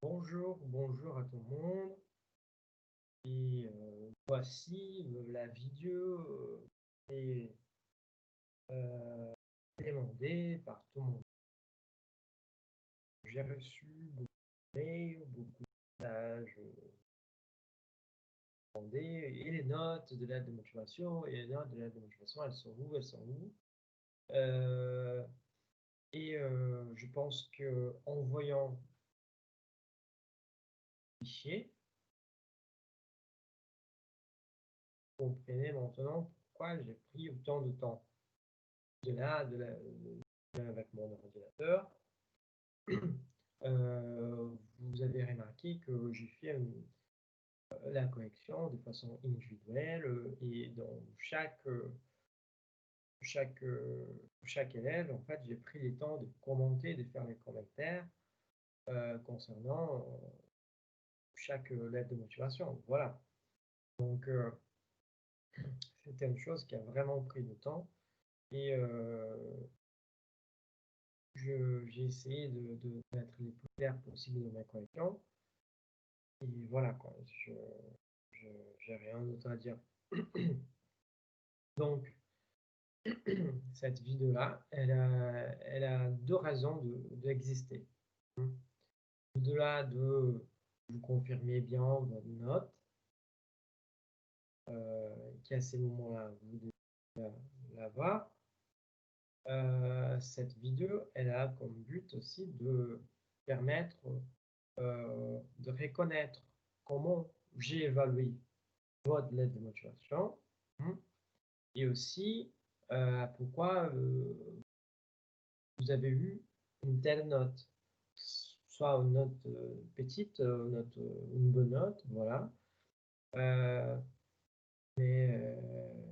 Bonjour à tout le monde. Et voici la vidéo est demandée par tout le monde. J'ai reçu beaucoup de mails, beaucoup de messages demandés, et les notes de l'aide de motivation, et les notes de l'aide de motivation, elles sont où? Elles sont où? Je pense que en voyant le fichier, vous comprenez maintenant pourquoi j'ai pris autant de temps. Avec mon ordinateur, vous avez remarqué que j'ai fait la correction de façon individuelle et dans chaque, chaque élève, en fait, j'ai pris le temps de commenter, de faire les commentaires concernant chaque lettre de motivation. Voilà. Donc, c'était une chose qui a vraiment pris du temps et j'ai essayé de mettre les plus clairs possible dans ma correction. Et voilà, quoi. J'ai rien d'autre à dire. Donc, cette vidéo-là, elle a deux raisons d'exister. Au-delà de vous confirmer bien votre note, qu'à ces moments-là, vous devez l'avoir. Cette vidéo, elle a comme but aussi de permettre de reconnaître comment j'ai évalué votre lettre de motivation. Et aussi pourquoi vous avez eu une telle note, soit une note petite, une bonne note, voilà.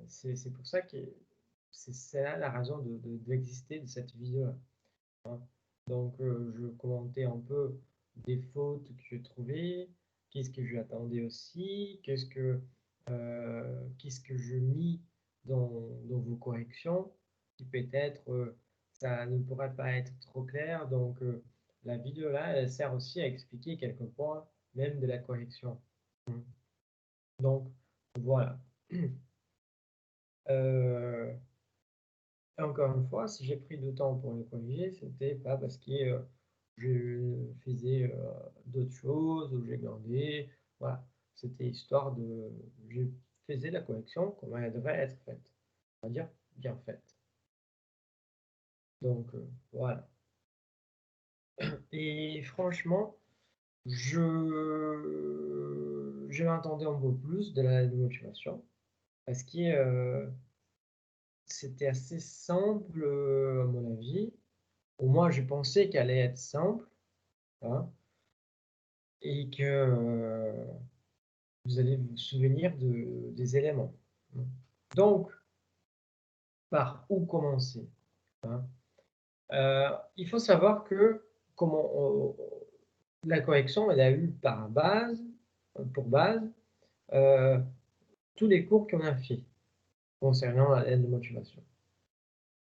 C'est pour ça que c'est là la raison d'exister de cette vidéo-là. Hein. Donc, je commentais un peu des fautes que j'ai trouvées, qu'est-ce que j'attendais aussi, qu'est-ce que je mis dans vos corrections, qui peut-être ça ne pourrait pas être trop clair. Donc, la vidéo là, elle sert aussi à expliquer quelques points, même de la correction. Donc, voilà. Euh, Encore une fois, si j'ai pris du temps pour le corriger, c'était pas parce que je faisais d'autres choses ou j'ai gardé. Voilà, c'était histoire de. Je faisais la correction comme elle devrait être faite, on va dire bien faite. Donc voilà. Et franchement, je m'attendais un peu plus de la motivation parce que c'était assez simple à mon avis. Au moins, je pensais qu'elle allait être simple. Hein, et que vous allez vous souvenir des éléments. Donc, par où commencer? Hein? Il faut savoir que la correction, elle a eu pour base, euh, tous les cours qu'on a fait concernant la lettre de motivation.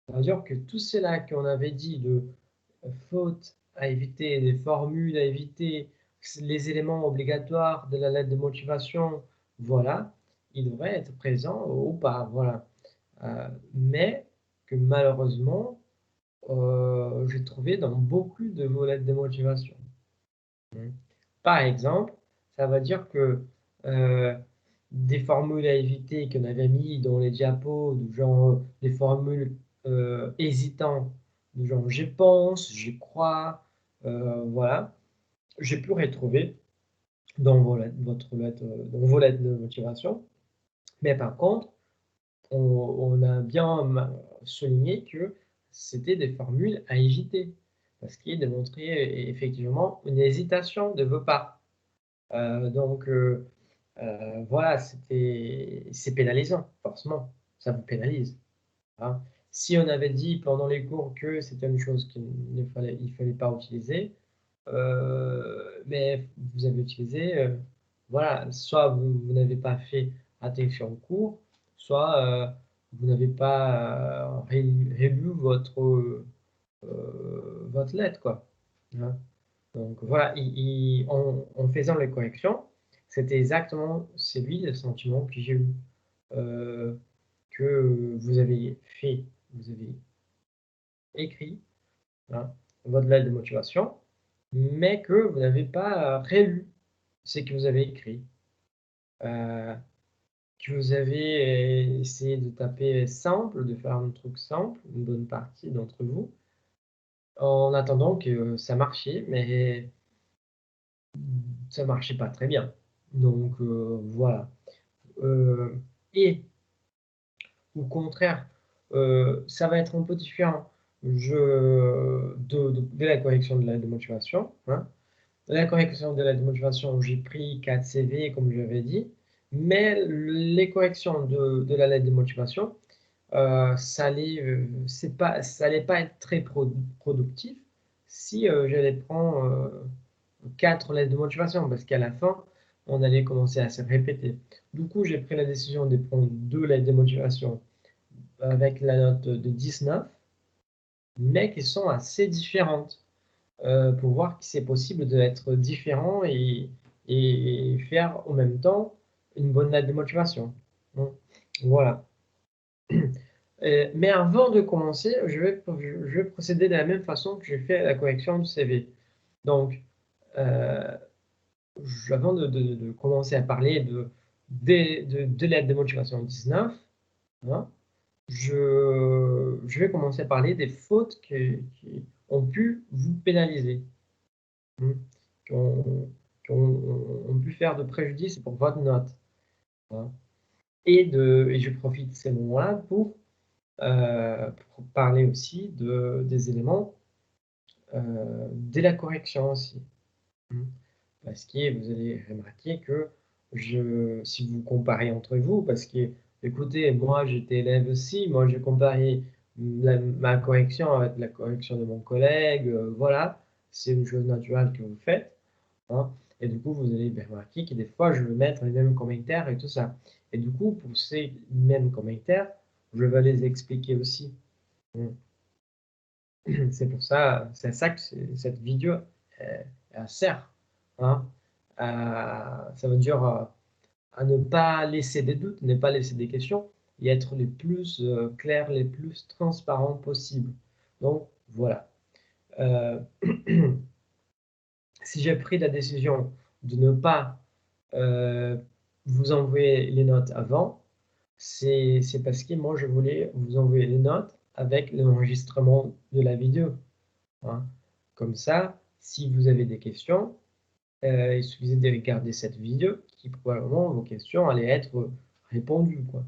C'est-à-dire que tout cela qu'on avait dit de fautes à éviter, des formules à éviter, les éléments obligatoires de la lettre de motivation, voilà, ils devraient être présents ou pas, voilà. Mais que malheureusement, j'ai trouvé dans beaucoup de vos lettres de motivation. Par exemple, ça va dire que des formules à éviter qu'on avait mis dans les diapos, du genre des formules hésitantes, du genre je pense, je crois, voilà, j'ai pu retrouver dans dans vos lettres de motivation. Mais par contre, on a bien souligné que c'était des formules à éviter, parce qu'il démontrait effectivement une hésitation de vos part. Donc, voilà, c'est pénalisant, forcément, ça vous pénalise. Hein. Si on avait dit pendant les cours que c'était une chose il fallait pas utiliser, mais vous avez utilisé, voilà, soit vous n'avez pas fait attention au cours, soit vous n'avez pas relu votre lettre, quoi. Hein. Donc voilà, en faisant les corrections, c'était exactement celui le sentiment que j'ai eu, que vous avez fait, vous avez écrit, hein, votre lettre de motivation, mais que vous n'avez pas relu ce que vous avez écrit. Que vous avez essayé de taper simple, de faire un truc simple, une bonne partie d'entre vous, en attendant que ça marchait, mais ça marchait pas très bien. Donc voilà. Et au contraire, ça va être un peu différent de la correction de la démotivation, hein. La correction de la démotivation, j'ai pris 4 CV, comme je l'avais dit, mais les corrections de la lettre de motivation, ça allait pas être très productif si j'allais prendre 4 lettres de motivation, parce qu'à la fin, on allait commencer à se répéter. Du coup, j'ai pris la décision de prendre 2 lettres de motivation avec la note de 19, mais qui sont assez différentes, pour voir que c'est possible d'être différent et faire en même temps une bonne lettre de motivation. Bon, voilà. Mais avant de commencer, je vais procéder de la même façon que j'ai fait la correction du CV. Donc, avant de commencer à parler de l'aide de motivation 19, hein, je vais commencer à parler des fautes qui ont pu vous pénaliser, hein, qui ont pu faire de préjudice pour votre note, hein. Et je profite de ces moments-là pour parler aussi des éléments de la correction aussi. Mmh. Parce que vous allez remarquer que si vous comparez entre vous, parce que, écoutez, moi j'étais élève aussi, moi j'ai comparé ma correction avec la correction de mon collègue, voilà, c'est une chose naturelle que vous faites, hein. Et du coup, vous allez remarquer que des fois, je vais mettre les mêmes commentaires et tout ça. Et du coup, pour ces mêmes commentaires, je vais les expliquer aussi. Mmh. C'est ça que cette vidéo elle sert, hein. Ça veut dire à ne pas laisser des doutes, ne pas laisser des questions et être les plus clairs, les plus transparents possible. Donc voilà. Euh, si j'ai pris la décision de ne pas euh, vous envoyer les notes avant, c'est parce que moi je voulais vous envoyer les notes avec l'enregistrement de la vidéo, hein. Comme ça, si vous avez des questions, il suffisait de regarder cette vidéo qui probablement vos questions allaient être répondues, quoi.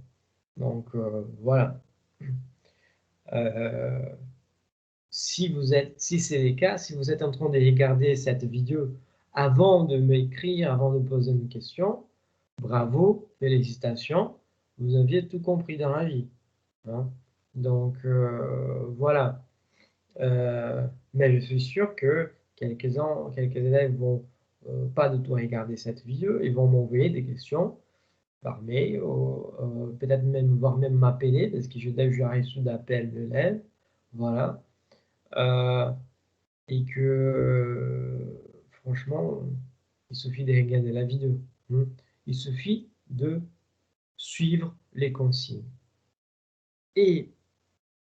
Donc voilà. Euh, si c'est le cas, si vous êtes en train de regarder cette vidéo avant de m'écrire, avant de poser une question, bravo, félicitations, vous aviez tout compris dans la vie, hein. Donc voilà. Mais je suis sûr que quelques élèves vont pas du tout regarder cette vidéo, ils vont m'envoyer des questions par mail, ou, peut-être même, voire même m'appeler, parce que j'ai déjà reçu d'appels d'élèves, voilà. Euh, et que, franchement, il suffit de regarder la vidéo, hein. Il suffit de suivre les consignes. Et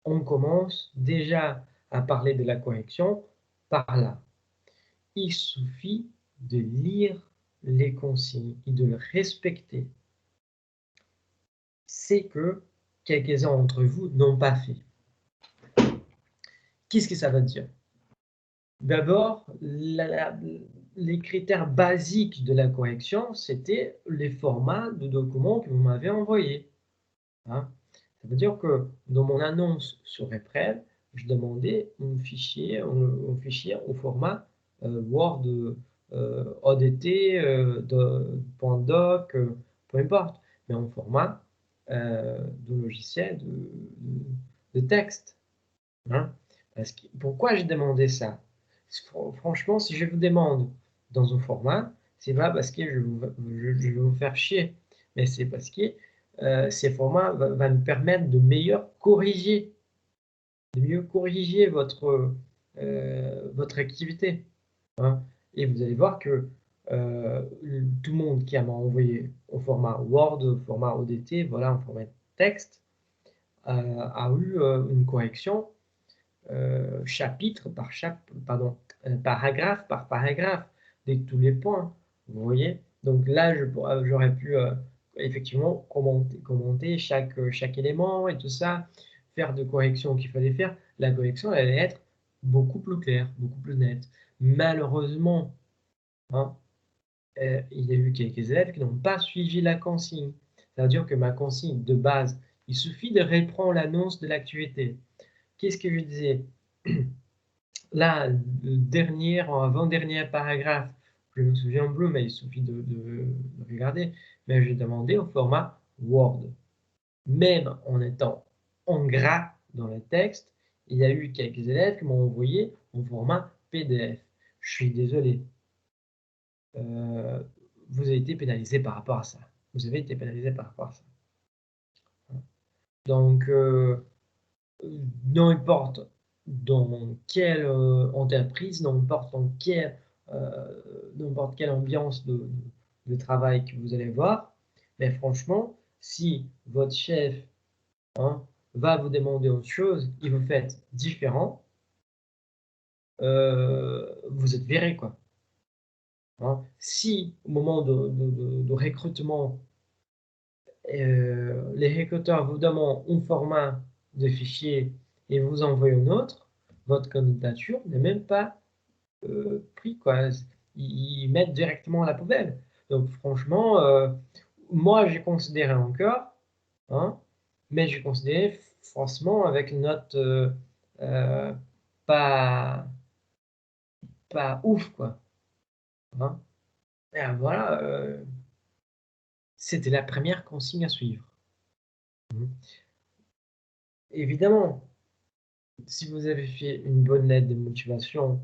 on commence déjà à parler de la correction par là. Il suffit de lire les consignes et de les respecter. C'est que quelques-uns d'entre vous n'ont pas fait. Qu'est-ce que ça veut dire? D'abord, les critères basiques de la correction, c'était les formats de documents que vous m'avez envoyés, hein. Ça veut dire que dans mon annonce sur Eprel, je demandais un fichier au format Word, ODT, .doc, peu importe, mais en format de logiciel de texte, hein. Pourquoi j'ai demandé ça? Franchement, si je vous demande dans un format, c'est pas parce que je vais vous faire chier, mais c'est parce que ces formats va nous permettre de mieux corriger votre activité. hein. Et vous allez voir que tout le monde qui m'a envoyé au format Word, au format ODT, voilà, en format texte, a eu une correction chapitre par pardon, paragraphe par paragraphe, de tous les points, vous voyez? Donc là, j'aurais pu effectivement commenter chaque élément et tout ça, faire de corrections qu'il fallait faire. La correction, elle allait être beaucoup plus claire, beaucoup plus nette. Malheureusement, hein, il y a eu quelques élèves qui n'ont pas suivi la consigne. C'est-à-dire que ma consigne de base, il suffit de reprendre l'annonce de l'activité. Qu'est-ce que je disais? Là, le dernier, avant-dernier paragraphe, je me souviens plus, mais il suffit de regarder, mais j'ai demandé au format Word. Même en étant en gras dans le texte, il y a eu quelques élèves qui m'ont envoyé en format PDF. Je suis désolé. Vous avez été pénalisé par rapport à ça. Vous avez été pénalisé par rapport à ça. Donc, n'importe dans quelle entreprise, n'importe quelle ambiance de travail que vous allez voir, mais franchement, si votre chef, hein, va vous demander autre chose et vous faites différent, vous êtes viré, quoi. Hein. Si au moment de recrutement, les recruteurs vous demandent un format de fichier et vous envoient un autre, votre candidature n'est même pas pris, quoi. Ils mettent directement à la poubelle. Donc franchement, moi j'ai considéré encore, hein, mais j'ai considéré franchement avec une note euh, pas, pas ouf, quoi. Hein. Et voilà, c'était la première consigne à suivre. Mhm. Évidemment, si vous avez fait une bonne lettre de motivation,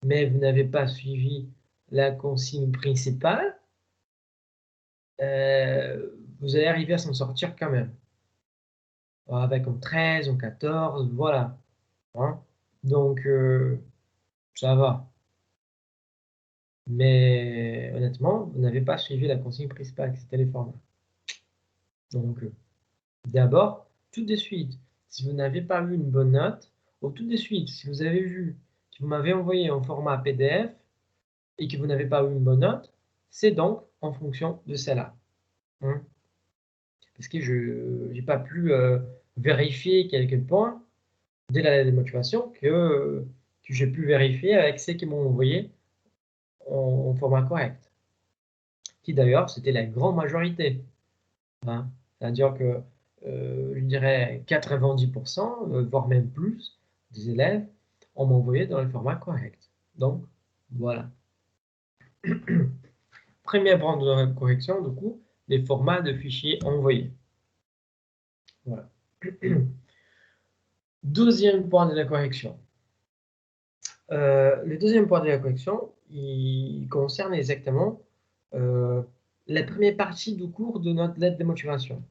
mais vous n'avez pas suivi la consigne principale, vous allez arriver à s'en sortir quand même. Avec un 13, un 14, voilà. Hein. Donc, ça va. Mais honnêtement, vous n'avez pas suivi la consigne principale, c'était les formats. Donc, d'abord, tout de suite, si vous n'avez pas eu une bonne note, ou tout de suite, si vous avez vu que vous m'avez envoyé un format PDF et que vous n'avez pas eu une bonne note, c'est donc en fonction de celle-là. Hein. Parce que je n'ai pas pu vérifier quelques points dès la lettre de motivation que j'ai pu vérifier avec ceux qui m'ont envoyé en format correct. Qui d'ailleurs, c'était la grande majorité. Hein. C'est-à-dire que je dirais 90%, voire même plus, des élèves ont envoyé dans le format correct. Donc, voilà. Premier point de correction, du coup, les formats de fichiers envoyés. Voilà. Deuxième point de la correction. Le deuxième point de la correction, il concerne exactement la première partie du cours de notre lettre de motivation.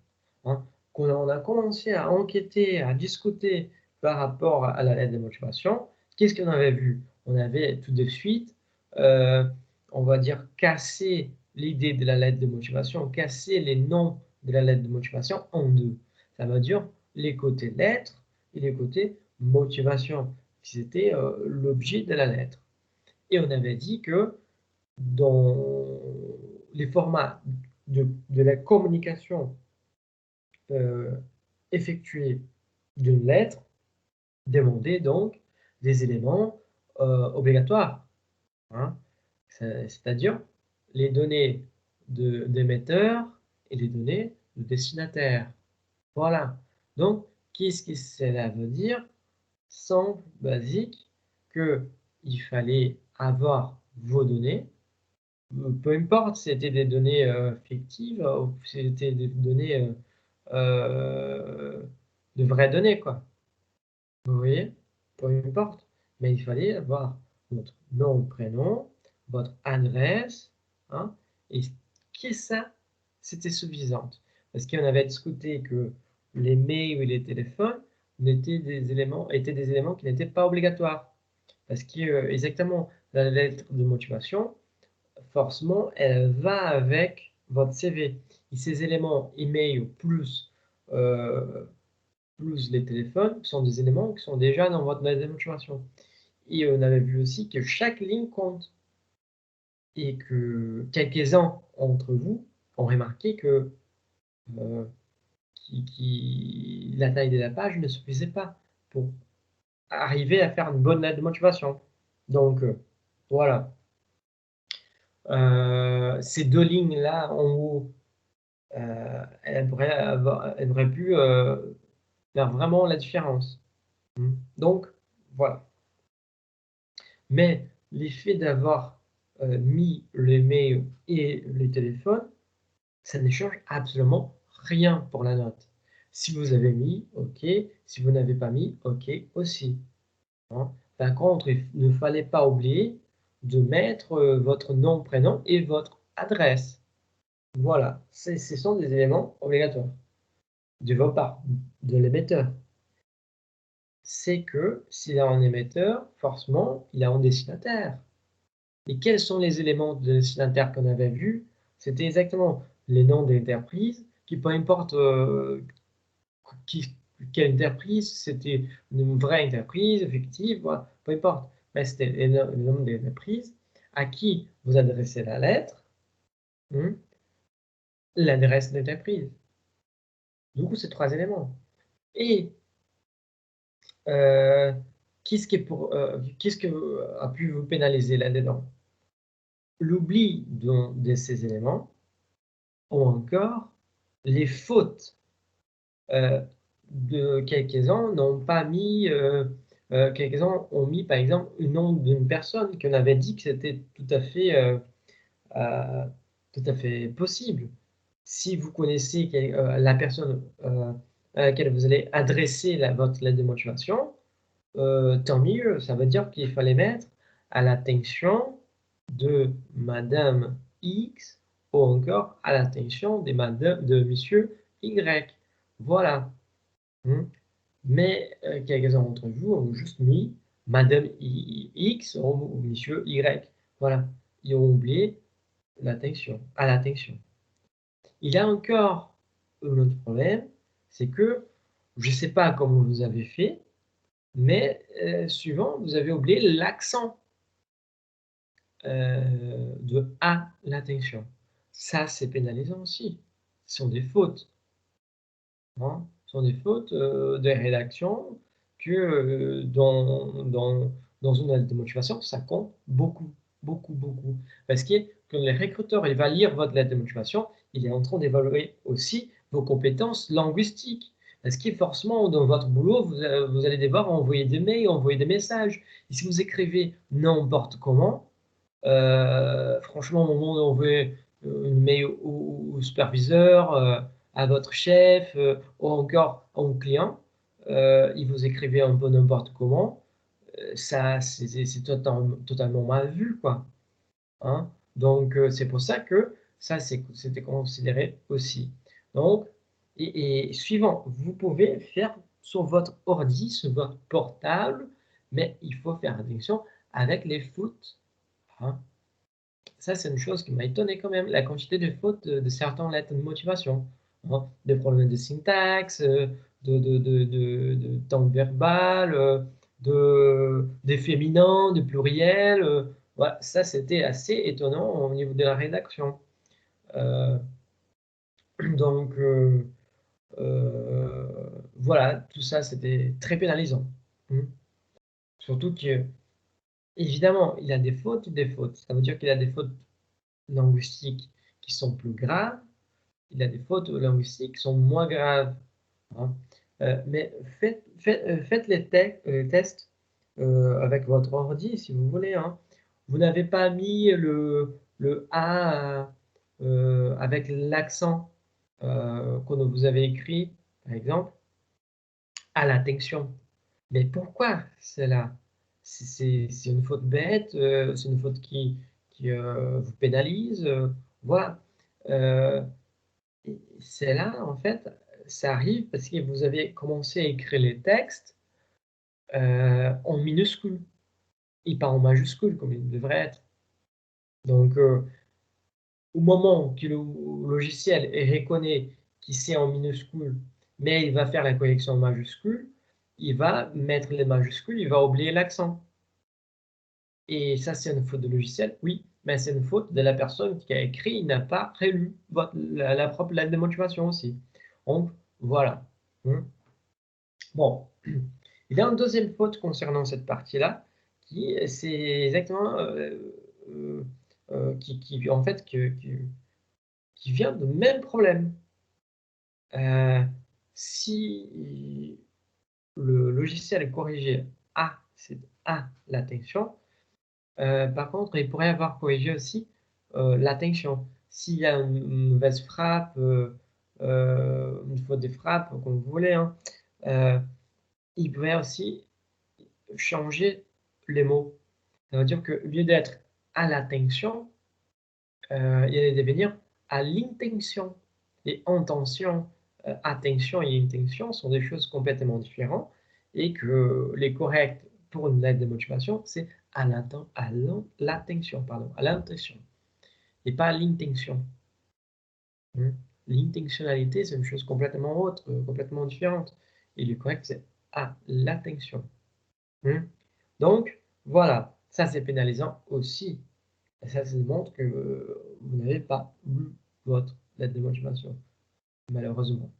Hein. Quand on a commencé à enquêter, à discuter par rapport à la lettre de motivation, qu'est-ce qu'on avait vu? On avait tout de suite, on va dire, cassé l'idée de la lettre de motivation, cassé les noms de la lettre de motivation en deux. Ça veut dire les côtés lettres et les côtés motivation. C'était l'objet de la lettre. Et on avait dit que dans les formats de la communication effectuée d'une lettre, demandaient donc des éléments obligatoires. Hein. C'est-à-dire les données d'émetteur et les données de destinataire. Voilà. Donc, qu'est-ce que cela veut dire? Simple, basique, qu'il fallait avoir vos données, peu importe si c'était des données fictives ou si c'était des données, de vraies données, quoi. Vous voyez? Peu importe. Mais il fallait avoir votre nom, prénom, votre adresse, hein, et que ça, c'était suffisant. Parce qu'on avait discuté que les mails ou les téléphones étaient des éléments qui n'étaient pas obligatoires. Parce que, exactement, la lettre de motivation, forcément, elle va avec votre CV. Et ces éléments email plus les téléphones sont des éléments qui sont déjà dans votre lettre de motivation. Et on avait vu aussi que chaque ligne compte et que quelques-uns d'entre vous ont remarqué que euh, la taille de la page ne suffisait pas pour arriver à faire une bonne lettre de motivation. Donc, voilà. Ces deux lignes-là en haut, elles auraient pu faire vraiment la différence. Donc, voilà. Mais l'effet d'avoir mis les mails et les téléphones, ça ne change absolument rien pour la note. Si vous avez mis, OK. Si vous n'avez pas mis, OK aussi. Hein. Par contre, il ne fallait pas oublier de mettre votre nom, prénom et votre adresse. Voilà, ce sont des éléments obligatoires de votre part, de l'émetteur. C'est que s'il a un émetteur, forcément, il a un destinataire. Et quels sont les éléments de destinataire qu'on avait vus? C'était exactement les noms des entreprises, qui peu importe quelle entreprise, c'était une vraie entreprise, effective, voilà, peu importe. Mais c'était le nom des entreprises, à qui vous adressez la lettre, l'adresse d'entreprise. Du coup, c'est 3 éléments. Et qu'est-ce que a pu vous pénaliser là-dedans? L'oubli de ces éléments ou encore les fautes de quelques-uns n'ont pas mis, quelques-uns ont mis par exemple le nom d'une personne qu'on avait dit que c'était tout à fait possible. Si vous connaissez la personne à laquelle vous allez adresser votre lettre de motivation, tant mieux, ça veut dire qu'il fallait mettre à l'attention de Madame X ou encore à l'attention de Monsieur Y. Voilà. Mais quelques-uns d'entre vous ont juste mis Madame X ou Monsieur Y. Voilà. Ils ont oublié à l'attention. Il y a encore un autre problème, c'est que je ne sais pas comment vous avez fait, mais souvent vous avez oublié l'accent de à l'attention. Ça, c'est pénalisant aussi. Ce sont des fautes. Hein. Ce sont des fautes de rédaction que dans une lettre de motivation, ça compte beaucoup, beaucoup, beaucoup. Parce que quand le recruteur il va lire votre lettre de motivation, il est en train d'évaluer aussi vos compétences linguistiques. Parce que forcément, dans votre boulot, vous allez devoir envoyer des mails, envoyer des messages. Et si vous écrivez n'importe comment, franchement, au moment d'envoyer une mail au superviseur, à votre chef ou encore au client, il vous écrivait un peu n'importe comment, ça c'est totalement mal vu, quoi. Hein. Donc c'est pour ça que ça c'était considéré aussi. Donc, et suivant, vous pouvez faire sur votre ordi, sur votre portable, mais il faut faire attention avec les fautes. Hein. Ça, c'est une chose qui m'a étonné quand même, la quantité de fautes de certaines lettres de motivation. Hein. Des problèmes de syntaxe, de temps verbal, des féminins, de pluriels. Voilà, ça, c'était assez étonnant au niveau de la rédaction. Euh, donc, voilà, tout ça, c'était très pénalisant. Hmm. Surtout que, évidemment, il a des fautes ou des fautes. Ça veut dire qu'il a des fautes linguistiques qui sont plus graves, il a des fautes linguistiques qui sont moins graves. Hein. Mais faites les tests avec votre ordi si vous voulez. Hein. Vous n'avez pas mis le A avec l'accent qu'on vous avez écrit, par exemple, à l'attention. Mais pourquoi cela? C'est une faute bête, c'est une faute qui vous pénalise. Voilà. Euh, c'est là, en fait, ça arrive parce que vous avez commencé à écrire les textes en minuscules. il part en majuscule comme il devrait être. Donc, au moment que le logiciel reconnaît qu'il c'est en minuscule, mais il va faire la correction en majuscule, il va mettre les majuscules, il va oublier l'accent. Et ça, c'est une faute de logiciel? Oui, mais c'est une faute de la personne qui a écrit, il n'a pas relu la propre lettre de motivation aussi. Donc, voilà. Bon, il y a une deuxième faute concernant cette partie-là, qui c'est exactement en fait qui vient du même problème. Si le logiciel est corrigé à, c'est à l'attention, par contre, il pourrait avoir corrigé aussi l'attention. S'il y a une mauvaise frappe, une faute de frappe, comme vous voulez, hein, il pourrait aussi changer les mots. Ça veut dire qu'au lieu d'être à l'attention, il allait devenir à l'intention. Et intention, attention et intention sont des choses complètement différentes et que les corrects pour une lettre de motivation, c'est à l'attention, pardon, à l'intention et pas à l'intention. L'intentionnalité, c'est une chose complètement autre, complètement différente. Et le correct, c'est à l'attention. Donc, voilà, ça c'est pénalisant aussi. Et ça montre que vous n'avez pas lu votre lettre de motivation, malheureusement.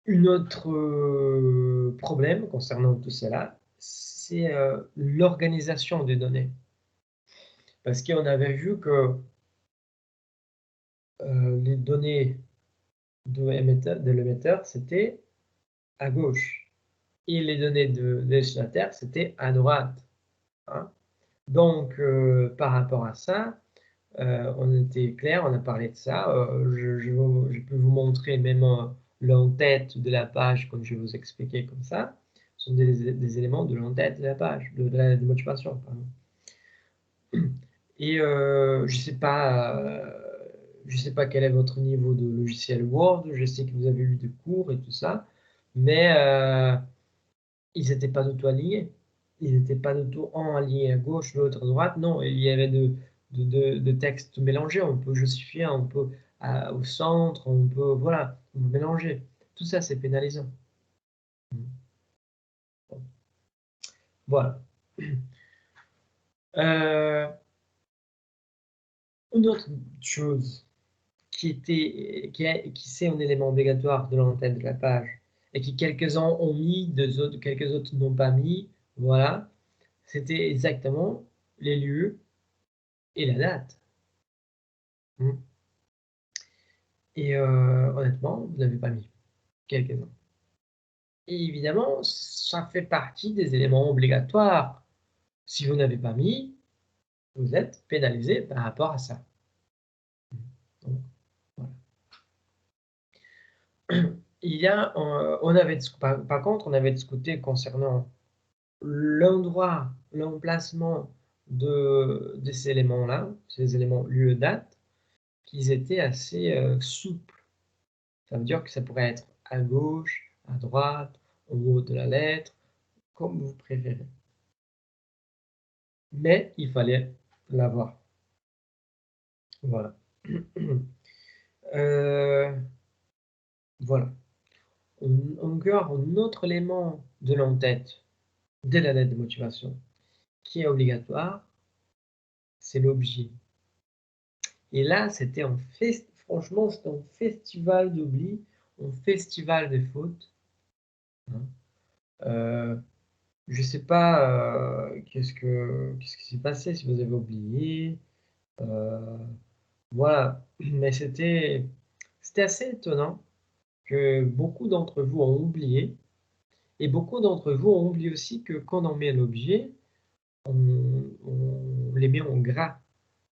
Une autre problème concernant tout cela, c'est l'organisation des données. Parce qu'on avait vu que les données de l'émetteur, c'était à gauche. Et les données de destinataire, c'était à droite. Hein. Donc, par rapport à ça, on était clair, on a parlé de ça. Je peux vous montrer même l'en-tête de la page, comme je vais vous expliquer comme ça. Ce sont des éléments de l'en-tête de la page, de la motivation. Pardon. Et je sais pas quel est votre niveau de logiciel Word. Je sais que vous avez eu des cours et tout ça, mais ils n'étaient pas du tout alignés. Ils n'étaient pas du tout un aligné à gauche, l'autre à droite. Non, il y avait de textes mélangés. On peut justifier, on peut au centre, on peut voilà, on peut mélanger. Tout ça, c'est pénalisant. Voilà. Une autre chose qui c'est un élément obligatoire de l'entête de la page et qui quelques-uns ont mis, quelques autres n'ont pas mis, voilà, c'était exactement les lieux et la date. Et honnêtement, vous n'avez pas mis quelques-uns. Et évidemment, ça fait partie des éléments obligatoires. Si vous n'avez pas mis, vous êtes pénalisé par rapport à ça. Donc, voilà. Par contre, on avait discuté concernant l'endroit, l'emplacement de ces éléments-là, ces éléments lieu, date, qu'ils étaient assez souples. Ça veut dire que ça pourrait être à gauche, à droite, au haut de la lettre, comme vous préférez. Mais il fallait l'avoir. Voilà. Voilà. Encore un autre élément de l'entête de la lettre de motivation qui est obligatoire, c'est l'objet. Et là, franchement, c'était un festival d'oubli, un festival de fautes. Je ne sais pas qu'est-ce qui s'est passé, si vous avez oublié. Voilà, mais c'était assez étonnant que beaucoup d'entre vous ont oublié. Et beaucoup d'entre vous ont oublié aussi que quand on met l'objet, on les met en gras.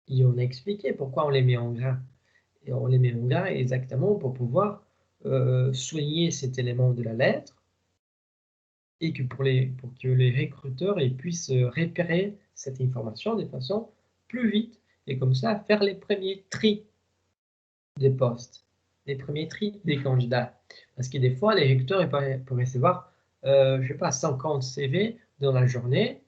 Et on a expliqué pourquoi on les met en gras. Et on les met en gras exactement pour pouvoir soigner cet élément de la lettre et que pour que les recruteurs ils puissent repérer cette information de façon plus vite et comme ça faire les premiers tris des postes, les premiers tris des candidats. Parce que des fois, les recruteurs ils peuvent recevoir je sais pas, 50 CV dans la journée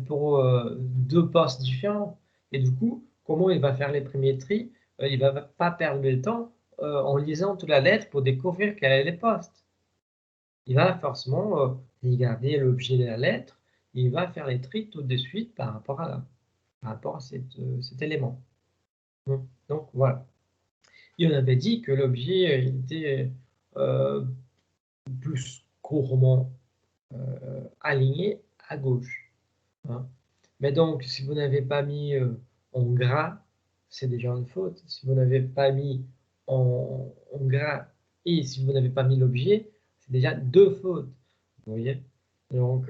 pour 2 postes différents. Et du coup, comment il va faire les premiers tris? Il va pas perdre le temps en lisant toute la lettre pour découvrir quel est le poste. Il va forcément regarder l'objet de la lettre, et il va faire les tris tout de suite par rapport à cet élément. Donc voilà. Et on avait dit que l'objet était plus couramment aligné à gauche, hein. Mais donc, si vous n'avez pas mis en gras, c'est déjà une faute. Si vous n'avez pas mis en gras et si vous n'avez pas mis l'objet, c'est déjà 2 fautes. Vous voyez? Donc,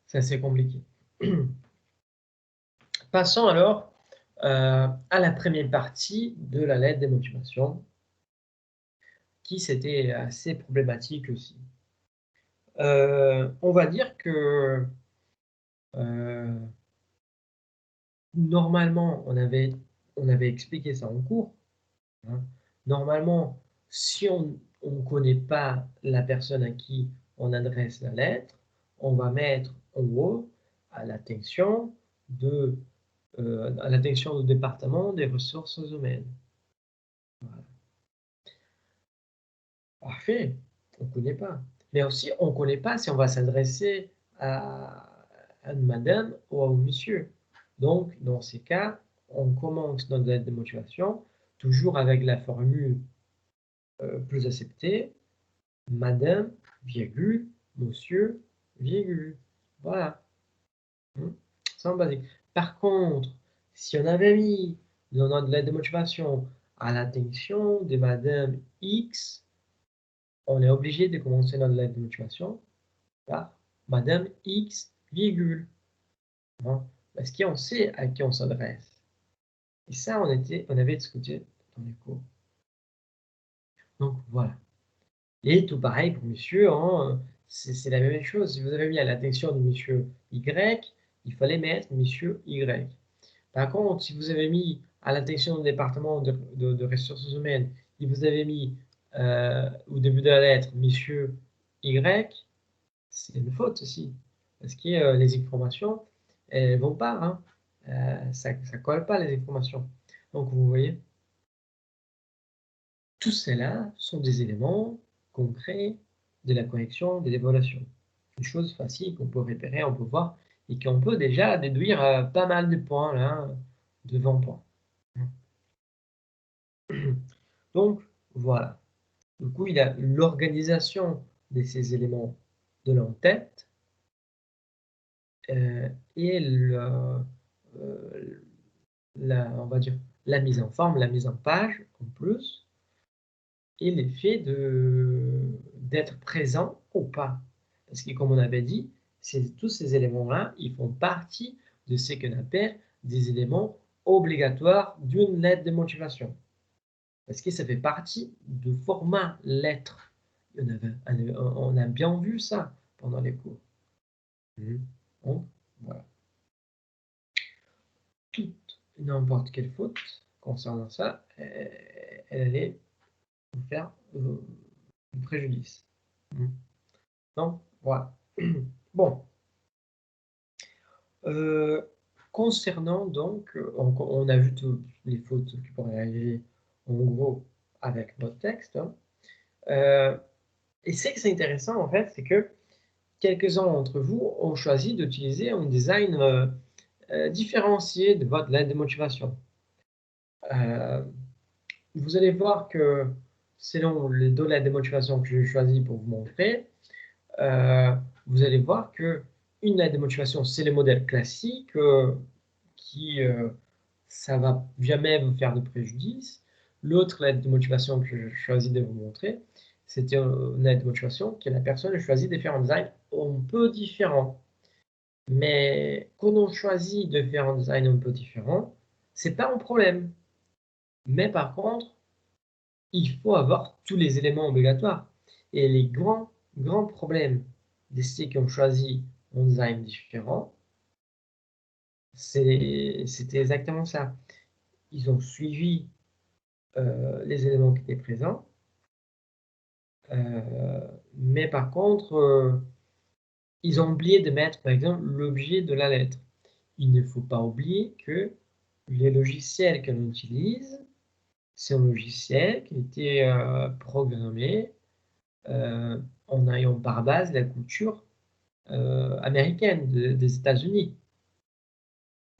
c'est assez compliqué. Passons alors à la première partie de la lettre des motivations, qui c'était assez problématique aussi. On va dire que normalement, on avait expliqué ça en cours, hein. Normalement, si on ne connaît pas la personne à qui on adresse la lettre, on va mettre en haut à l'attention à l'attention du département des ressources humaines. Voilà. Parfait, on ne connaît pas. Mais aussi, on ne connaît pas si on va s'adresser à une madame ou à un monsieur. Donc, dans ces cas, on commence notre lettre de motivation toujours avec la formule plus acceptée, madame, virgule, monsieur, virgule. Voilà. C'est en basique. Par contre, si on avait mis dans notre lettre de motivation à l'attention de madame X, on est obligé de commencer notre lettre de motivation par madame X, virgule. Hein, parce qu'on sait à qui on s'adresse. Et ça, on avait discuté dans les cours. Donc voilà. Et tout pareil pour monsieur, hein, c'est la même chose. Si vous avez mis à l'attention de monsieur Y, il fallait mettre monsieur Y. Par contre, si vous avez mis à l'attention du département de ressources humaines, et vous avez mis au début de la lettre monsieur Y, c'est une faute aussi. Parce que les informations, elles vont pas, hein. Ça ne colle pas les informations. Donc vous voyez, tout cela sont des éléments concrets de la correction de l'évaluation. Une chose facile qu'on peut repérer, on peut voir, et qu'on peut déjà déduire pas mal de points là, de 20 points. Donc voilà. Du coup, il y a l'organisation de ces éléments de l'en-tête et on va dire, la mise en forme, la mise en page en plus, et l'effet d'être présent ou pas. Parce que comme on avait dit, tous ces éléments-là, ils font partie de ce qu'on appelle des éléments obligatoires d'une lettre de motivation. Parce que ça fait partie du format lettre. On a bien vu ça pendant les cours. Donc, voilà. Toute n'importe quelle faute concernant ça, elle allait vous faire du préjudice. Donc, voilà. Bon. Concernant donc, on a vu toutes les fautes qui pourraient arriver en gros avec notre texte, hein. Et ce qui est intéressant en fait, c'est que quelques-uns d'entre vous ont choisi d'utiliser un design différencié de votre lettre de motivation. Vous allez voir que selon les 2 lettres de motivation que j'ai choisies pour vous montrer, vous allez voir que une lettre de motivation, c'est le modèle classique qui ça va jamais vous faire de préjudice. L'autre lettre de motivation que j'ai choisi de vous montrer, c'était une lettre de motivation que la personne a choisi de faire un design un peu différent. Mais quand on choisit de faire un design un peu différent, c'est pas un problème. Mais par contre, il faut avoir tous les éléments obligatoires. Et les grands problèmes de ceux qui ont choisi un design différent, c'était exactement ça. Ils ont suivi les éléments qui étaient présents, Mais par contre, ils ont oublié de mettre, par exemple, l'objet de la lettre. Il ne faut pas oublier que les logiciels que l'on utilise, c'est un logiciel qui a été programmé en ayant par base la culture américaine des États-Unis.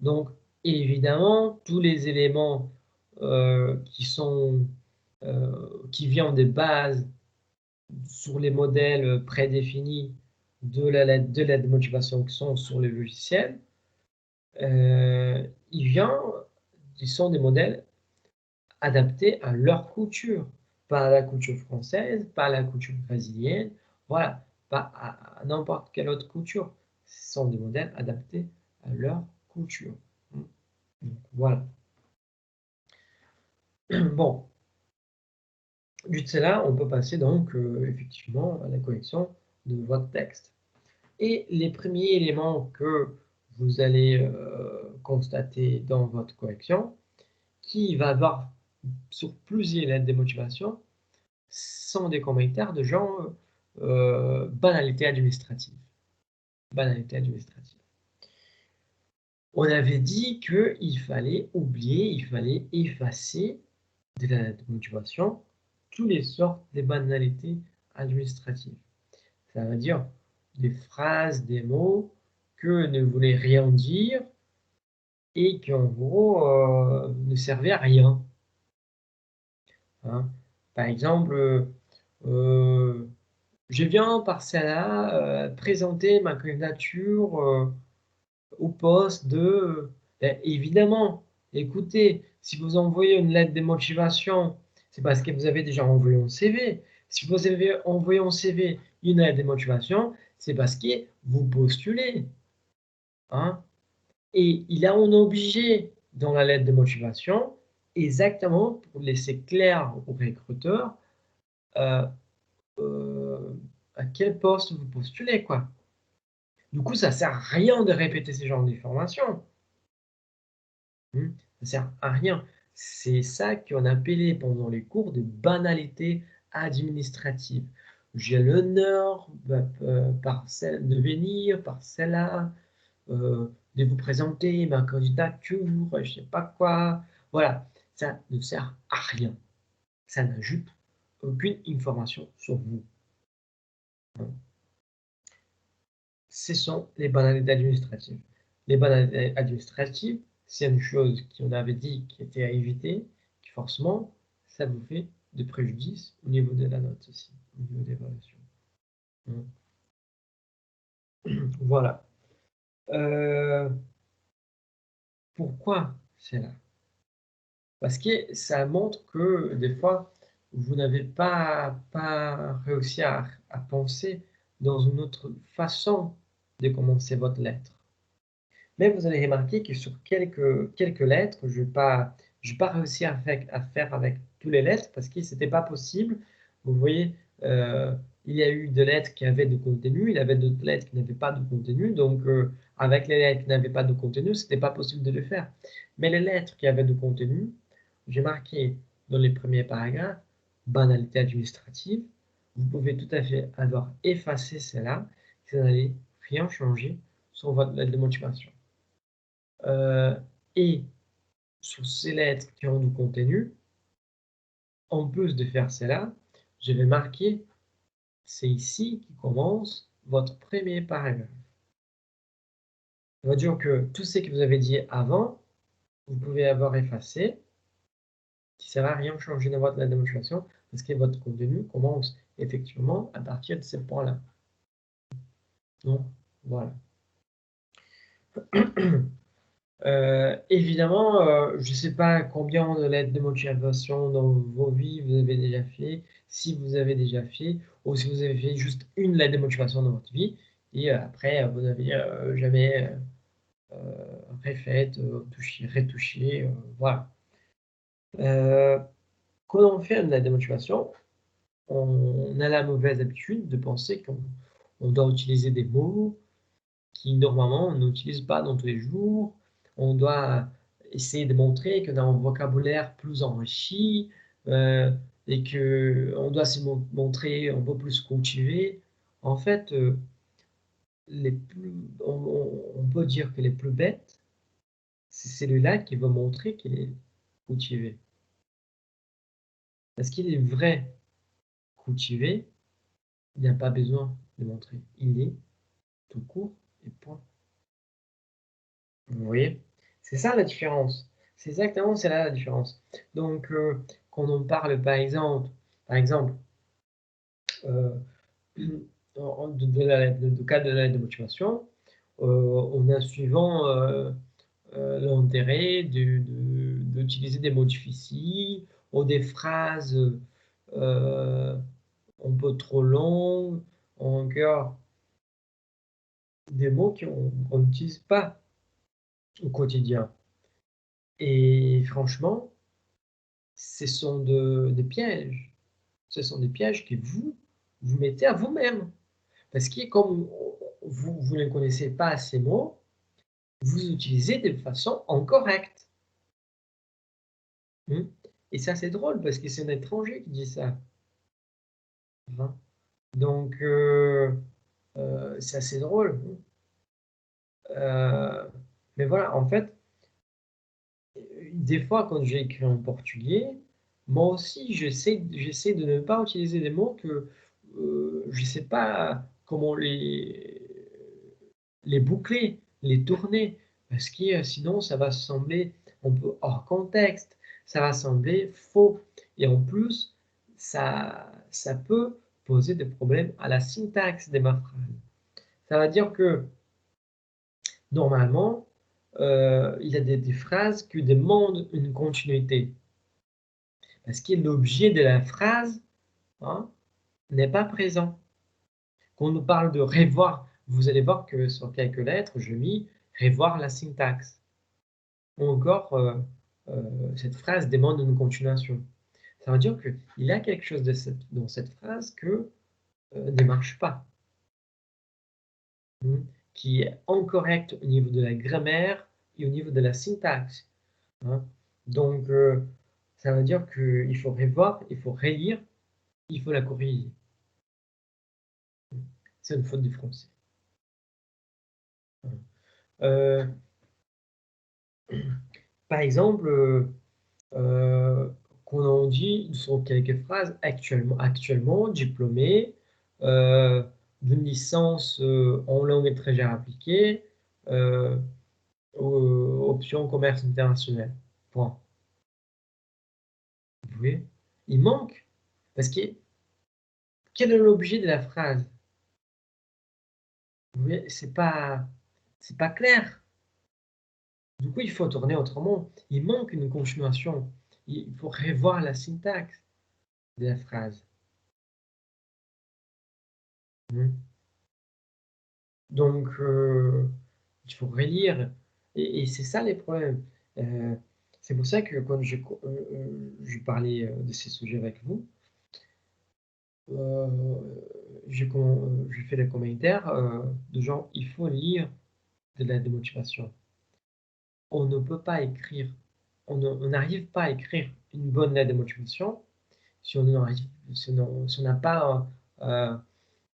Donc, évidemment, tous les éléments qui viennent des bases sur les modèles prédéfinis de la lettre de motivation qui sont sur les logiciels, euh, ils viennent, ils sont des modèles adaptés à leur culture, pas à la culture française, pas à la culture brésilienne, voilà, pas à n'importe quelle autre culture. Ce sont des modèles adaptés à leur culture. Donc, voilà. Bon, vu de cela, on peut passer donc effectivement à la correction de votre texte. Et les premiers éléments que vous allez constater dans votre correction, qui va avoir sur plusieurs lettres de motivation, sont des commentaires de genre banalité administrative. Banalité administrative. On avait dit qu'il fallait oublier, il fallait effacer de la lettre de motivation toutes les sortes de banalités administratives. Ça veut dire des phrases, des mots que ne voulaient rien dire et qui en gros ne servaient à rien. Hein. Par exemple, je viens par cela présenter ma candidature au poste de... évidemment, écoutez, si vous envoyez une lettre de motivation, c'est parce que vous avez déjà envoyé un CV. Si vous avez envoyé un CV, une lettre de motivation, c'est parce que vous postulez. Hein? Et il a un objet dans la lettre de motivation, exactement pour laisser clair au recruteur euh, euh, à quel poste vous postulez, quoi. Du coup, ça sert à rien de répéter ce genre d'informations. Ça sert à rien. C'est ça qu'on appelait pendant les cours de banalité administrative. J'ai l'honneur de venir par celle-là, de vous présenter ma candidature, je ne sais pas quoi. Voilà, ça ne sert à rien. Ça n'ajoute aucune information sur vous. Ce sont les banalités administratives. Les banalités administratives, c'est une chose qu'on avait dit qui était à éviter, qui forcément, ça vous fait de préjudice au niveau de la note aussi, au niveau des évaluations. Voilà. Euh, pourquoi c'est là? Parce que ça montre que des fois, vous n'avez pas réussi à penser dans une autre façon de commencer votre lettre. Mais vous allez remarquer que sur quelques lettres, je n'ai pas réussi à faire avec toutes les lettres parce que ce n'était pas possible. Vous voyez, il y a eu des lettres qui avaient du contenu, il y avait d'autres lettres qui n'avaient pas de contenu. Donc, avec les lettres qui n'avaient pas de contenu, ce n'était pas possible de le faire. Mais les lettres qui avaient du contenu, j'ai marqué dans les premiers paragraphes, banalité administrative. Vous pouvez tout à fait avoir effacé cela, ça n'allait rien changer sur votre lettre de motivation. Et sur ces lettres qui ont du contenu, en plus de faire cela, je vais marquer, c'est ici qui commence votre premier paragraphe. Ça veut dire que tout ce que vous avez dit avant, vous pouvez avoir effacé, qui ne sert à rien changer dans votre lettre de motivation, parce que votre contenu commence effectivement à partir de ces points-là. Donc, voilà. Évidemment, je ne sais pas combien de lettres de motivation dans vos vies vous avez déjà fait, si vous avez déjà fait, ou si vous avez fait juste une lettre de motivation dans votre vie, et après, vous n'avez jamais refait, retouché, voilà. Quand on fait une lettre de motivation, on a la mauvaise habitude de penser qu'on doit utiliser des mots qui normalement on n'utilise pas dans tous les jours. On doit essayer de montrer qu'on a un vocabulaire plus enrichi. et qu'on doit se montrer un peu plus cultivé, en fait, on peut dire que les plus bêtes, c'est celui-là qui va montrer qu'il est cultivé. Parce qu'il est vrai cultivé, il n'y a pas besoin de montrer. Il est tout court et point. Vous voyez? C'est ça la différence. C'est exactement c'est là la différence. Donc, quand on parle par exemple euh, du cas de l'aide de motivation, on a suivant l'intérêt d'utiliser des mots difficiles ou des phrases euh, un peu trop longues, ou encore des mots qu'on n'utilise pas au quotidien. Et franchement, ce sont des pièges. Ce sont des pièges que vous mettez à vous-même. Parce que comme vous ne connaissez pas ces mots, vous utilisez de façon incorrecte. Et ça, c'est drôle parce que c'est un étranger qui dit ça. Hein. Donc, c'est assez drôle. Mais voilà, en fait, des fois, quand j'écris en portugais, moi aussi, j'essaie de ne pas utiliser des mots que je ne sais pas comment les boucler, les tourner, parce que sinon, ça va sembler un peu hors contexte, ça va sembler faux. Et en plus, ça peut poser des problèmes à la syntaxe de ma phrase. Ça veut dire que, normalement, il y a des phrases qui demandent une continuité. Parce que l'objet de la phrase hein, n'est pas présent. Quand on nous parle de revoir, vous allez voir que sur quelques lettres, je mis revoir la syntaxe. Ou encore, cette phrase demande une continuation. Ça veut dire qu'il y a quelque chose dans cette phrase que ne marche pas, qui est incorrect au niveau de la grammaire et au niveau de la syntaxe. Hein. Donc, ça veut dire qu'il faut revoir, il faut relire, il faut la corriger. C'est une faute du français. Euh, par exemple, quand on dit sur quelques phrases actuellement diplômé d'une licence en langue étrangère appliquée, euh, option commerce international. Point. Vous voyez? Il manque. Parce que quel est l'objet de la phrase? Vous voyez, c'est pas clair. Du coup, il faut tourner autrement. Il manque une continuation. Il faut revoir la syntaxe de la phrase. Donc, il faut relire. Et c'est ça les problèmes. C'est pour ça que quand je parlais de ces sujets avec vous, je fais des commentaires de genre, il faut lire de l'aide de motivation. On ne peut pas écrire, on n'arrive pas à écrire une bonne lettre de motivation si on n'a pas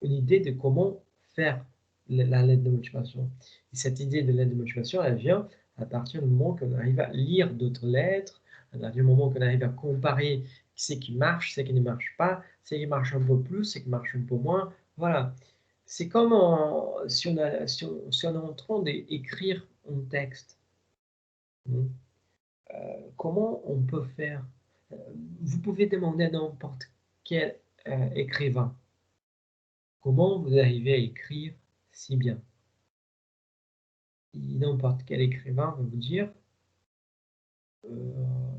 une idée de comment faire la lettre de motivation. Et cette idée de lettre de motivation, elle vient à partir du moment qu'on arrive à lire d'autres lettres, à partir du moment qu'on arrive à comparer ce qui marche, ce qui ne marche pas, ce qui marche un peu plus, ce qui marche un peu moins. Voilà. C'est comme si on est en train d'écrire un texte. Comment on peut faire? Vous pouvez demander à n'importe quel écrivain comment vous arrivez à écrire si bien. N'importe quel écrivain va vous dire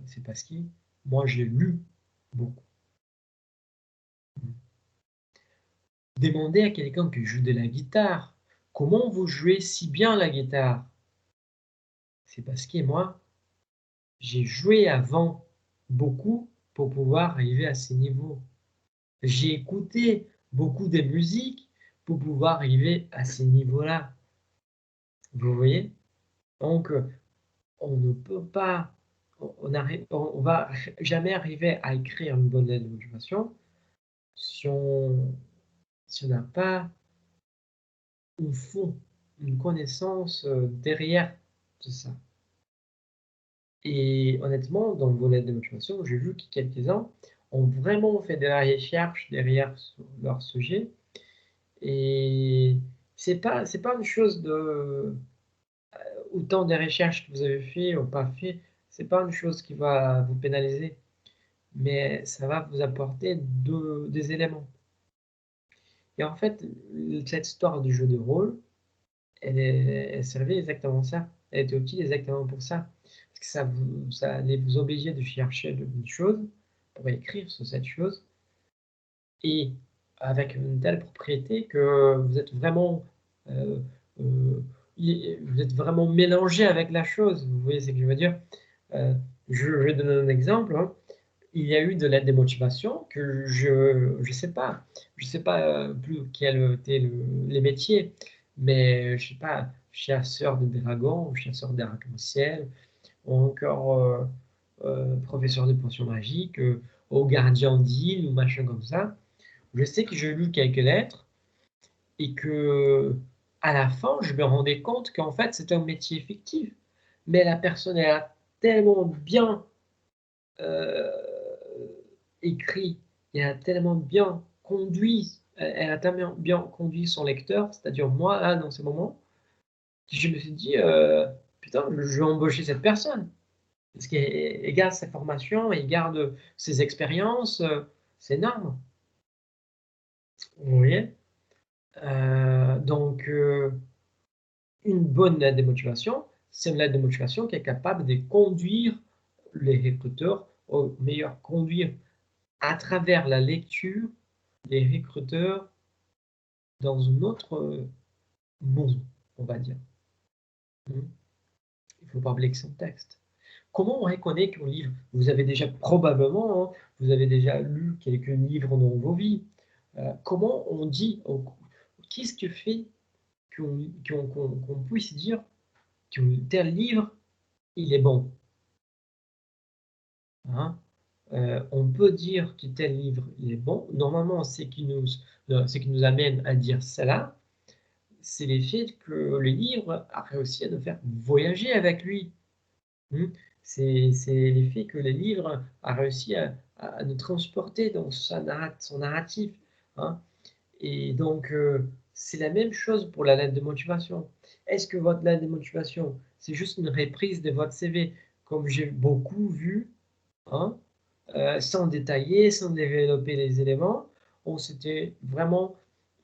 c'est parce que moi j'ai lu beaucoup. Demandez à quelqu'un qui joue de la guitare comment vous jouez si bien la guitare. C'est parce que moi j'ai joué avant beaucoup pour pouvoir arriver à ces niveaux. J'ai écouté beaucoup de musique pour pouvoir arriver à ces niveaux-là. Vous voyez? Donc, on ne peut pas on va jamais arriver à écrire une bonne lettre de motivation si on n'a pas au fond une connaissance derrière tout ça. Et honnêtement, dans vos lettres de motivation, j'ai vu que quelques-uns ont vraiment fait de la recherche derrière leur sujet. Et c'est pas une chose de autant des recherches que vous avez fait ou pas fait, c'est pas une chose qui va vous pénaliser, mais ça va vous apporter des éléments. Et en fait, cette histoire du jeu de rôle, elle servait exactement ça. Elle était utile exactement pour ça. Parce que ça allait vous obliger de chercher une chose pour écrire sur cette chose et avec une telle propriété que vous êtes vraiment, euh, euh, vous êtes vraiment mélangé avec la chose. Vous voyez ce que je veux dire? Euh, je vais donner un exemple, hein. Il y a eu de l'aide des motivations que je sais pas plus quels étaient les métiers, mais je sais pas, chasseur de dragons, chasseur d'arc-en-ciel, ou encore professeur de potions magiques, ou gardien d'île ou machin comme ça. Je sais que j'ai lu quelques lettres et que à la fin, je me rendais compte qu'en fait, c'était un métier fictif. Mais la personne elle a tellement bien euh, écrit, et a tellement bien conduit, elle a tellement bien conduit son lecteur, c'est-à-dire moi, là, dans ce moment, que je me suis dit, putain, je vais embaucher cette personne. Parce qu'elle garde sa formation, elle garde ses expériences, c'est énorme. Vous voyez? Donc, une bonne lettre de motivation, c'est une lettre de motivation qui est capable de conduire les recruteurs, au meilleur conduire à travers la lecture les recruteurs dans un autre monde, on va dire. Il faut pas oublier que c'est un texte. Comment on reconnaît qu'un livre, vous avez déjà probablement, hein, vous avez déjà lu quelques livres dans vos vies. Comment on dit, qu'est-ce que fait qu'on puisse dire qu'un tel livre, il est bon, hein? On peut dire que tel livre, il est bon. Normalement, ce qui nous amène à dire cela, c'est le fait que le livre a réussi à nous faire voyager avec lui. C'est l'effet que le livre a réussi à nous transporter dans son narratif, hein. Et donc, c'est la même chose pour la lettre de motivation. Est-ce que votre lettre de motivation, c'est juste une reprise de votre CV, comme j'ai beaucoup vu, hein, sans détailler, sans développer les éléments, ou c'était vraiment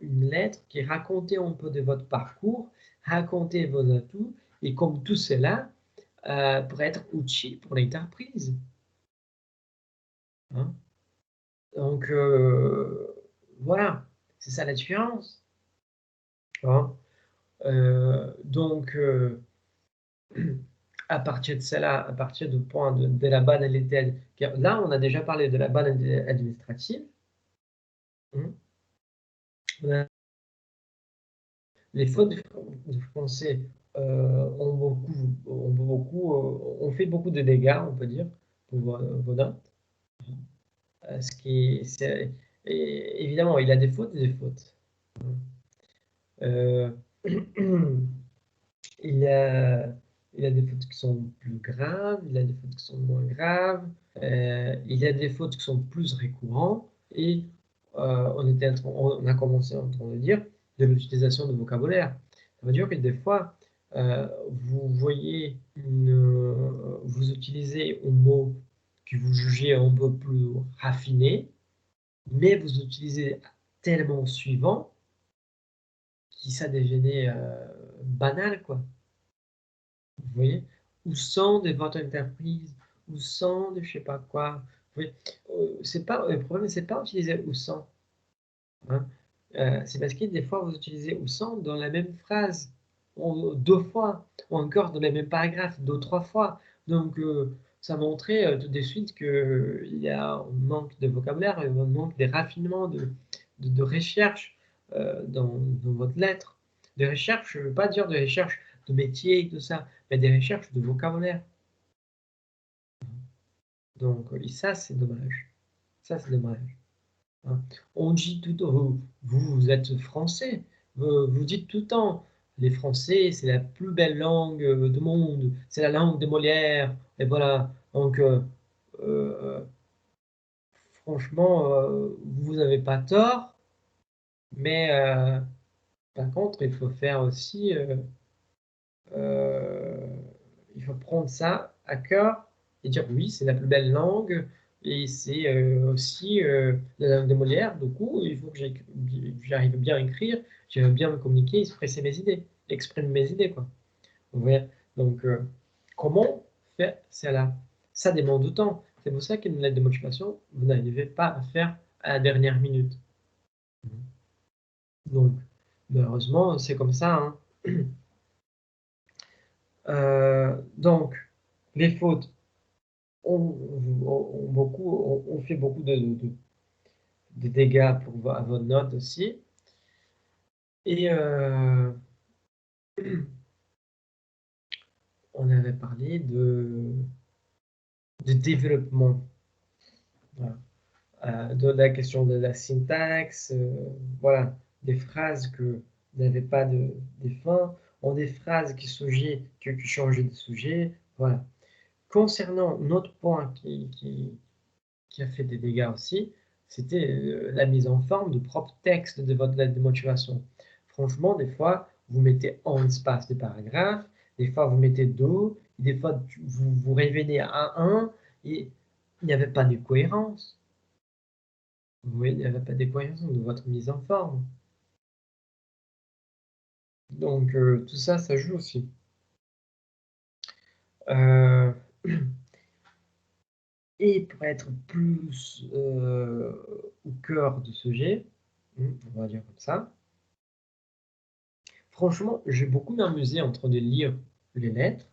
une lettre qui racontait un peu de votre parcours, racontait vos atouts, et comme tout cela, pour être utile pour l'entreprise, hein. Donc, voilà, c'est ça la différence, hein. Donc, à partir de cela, à partir du point de la banalité, là, on a déjà parlé de la banalité administrative, hein. Les fautes de français ont fait beaucoup de dégâts, on peut dire, pour vos notes. Ce qui, évidemment, il a des fautes et des fautes. Euh, il a, il a des fautes qui sont plus graves, il a des fautes qui sont moins graves, il a des fautes qui sont plus récurrentes, et on a commencé en train de dire de l'utilisation de vocabulaire. Ça veut dire que des fois, vous utilisez un mot que vous jugez un peu plus raffiné, mais vous utilisez tellement suivant qui ça devenait banal, quoi. Vous voyez? Ou sans de votre entreprise, ou sans de je sais pas quoi. Vous voyez? C'est pas, le problème, c'est pas utiliser ou sans, hein. C'est parce que des fois, vous utilisez ou sans dans la même phrase, deux fois, ou encore dans le même paragraphe, deux, trois fois. Donc, ça montrait tout de suite qu'il y a un manque de vocabulaire, un manque de raffinement, de recherche dans votre lettre. De recherche, je ne veux pas dire de recherche de métier et tout ça, mais des recherches de vocabulaire. Donc, et ça, c'est dommage. Ça, c'est dommage. Hein. On dit tout le temps, vous êtes français, vous dites tout le temps, les Français, c'est la plus belle langue du monde, c'est la langue de Molière, et voilà. Donc, euh, franchement, vous n'avez pas tort, mais par contre, il faut faire aussi, euh, il faut prendre ça à cœur et dire oui, c'est la plus belle langue et c'est aussi la langue de Molière. Du coup, il faut que j'arrive bien à écrire, j'arrive bien à me communiquer, exprimer mes idées, exprimer mes idées, quoi. Vous voyez. Donc, comment faire cela? Ça demande du temps. C'est pour ça qu'une lettre de motivation, vous n'arrivez pas à faire à la dernière minute. Donc, malheureusement, c'est comme ça, hein. Donc, les fautes, on fait beaucoup de dégâts à votre note aussi. Et on avait parlé de développement, voilà. De la question de la syntaxe, voilà, des phrases que n'avaient pas de fin, ou des phrases qui changeaient de sujet, voilà. Concernant notre point qui a fait des dégâts aussi, c'était la mise en forme du propre texte de votre lettre de motivation. Franchement, des fois, vous mettez en espace de paragraphe, des fois vous mettez deux, des fois vous revenez à un, et il n'y avait pas de cohérence. Vous voyez, il n'y avait pas de cohérence de votre mise en forme. Donc, tout ça, ça joue aussi. Euh, et pour être plus au cœur du sujet, on va dire comme ça, franchement, j'ai beaucoup m'amusé en train de lire les lettres,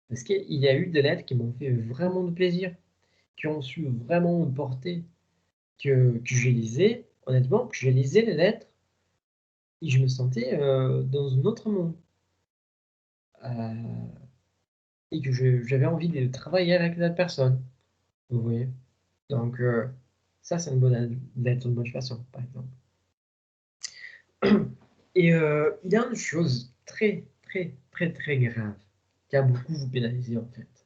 parce qu'il y a eu des lettres qui m'ont fait vraiment de plaisir, qui ont su vraiment me porter, que je lisais, honnêtement, que je lisais les lettres, et je me sentais dans un autre monde. Euh, et que j'avais envie de travailler avec la personne, vous voyez. Donc, ça, c'est une bonne lettre de motivation, par exemple. Et il y a une chose très, très, très, très grave qui a beaucoup vous pénalisé, en fait.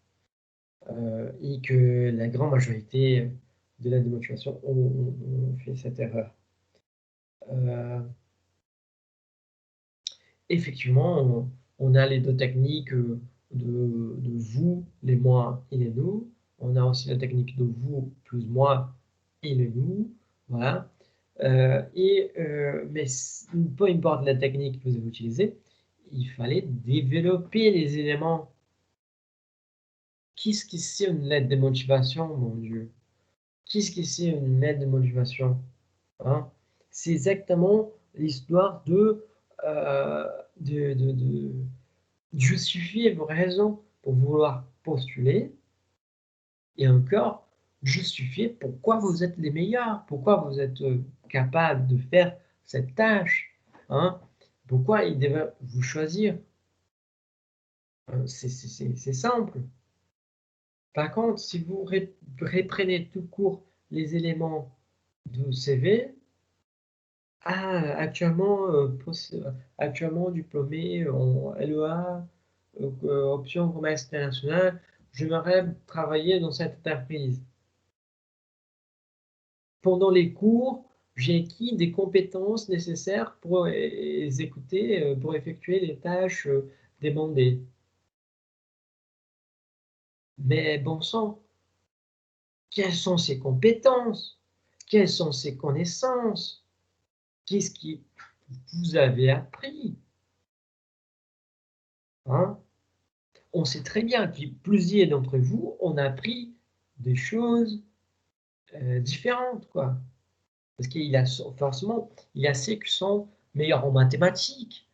Et que la grande majorité de la démotivation ont fait cette erreur. Euh, Effectivement, on a les deux techniques de vous, les moi et les nous. On a aussi la technique de vous plus moi et le nous. Voilà. Mais peu importe la technique que vous avez utilisée, il fallait développer les éléments. Qu'est-ce que c'est une lettre de motivation, mon Dieu? Qu'est-ce que c'est une lettre de motivation? Hein? C'est exactement l'histoire euh, de, de, de justifier vos raisons pour vouloir postuler et encore justifier pourquoi vous êtes les meilleurs, pourquoi vous êtes capable de faire cette tâche. Hein? Pourquoi ils devaient vous choisir. C'est simple. Par contre, si vous reprenez tout court les éléments du CV, actuellement diplômé en LEA, option commerce international, j'aimerais travailler dans cette entreprise. Pendant les cours, j'ai acquis des compétences nécessaires pour exécuter, pour effectuer les tâches demandées. Mais bon sang, quelles sont ces compétences? Quelles sont ces connaissances? Qu'est-ce que vous avez appris? Hein? On sait très bien que plusieurs d'entre vous ont appris des choses différentes, quoi. Parce qu'il y a forcément, il y a ceux qui sont meilleurs en mathématiques.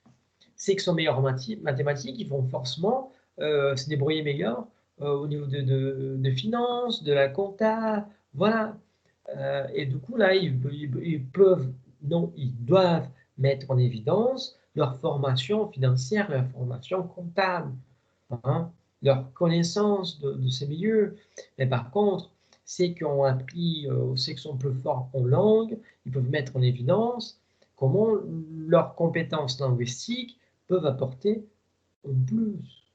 Ceux qui sont meilleurs en mathématiques, ils vont forcément se débrouiller meilleur au niveau de finances, de la compta, voilà. Et du coup, là, ils peuvent, non, ils doivent mettre en évidence leur formation financière, leur formation comptable, hein, leur connaissance de ces milieux. Mais par contre, ceux qui ont appris, ceux qui sont plus forts en langue, ils peuvent mettre en évidence comment leurs compétences linguistiques peuvent apporter en plus.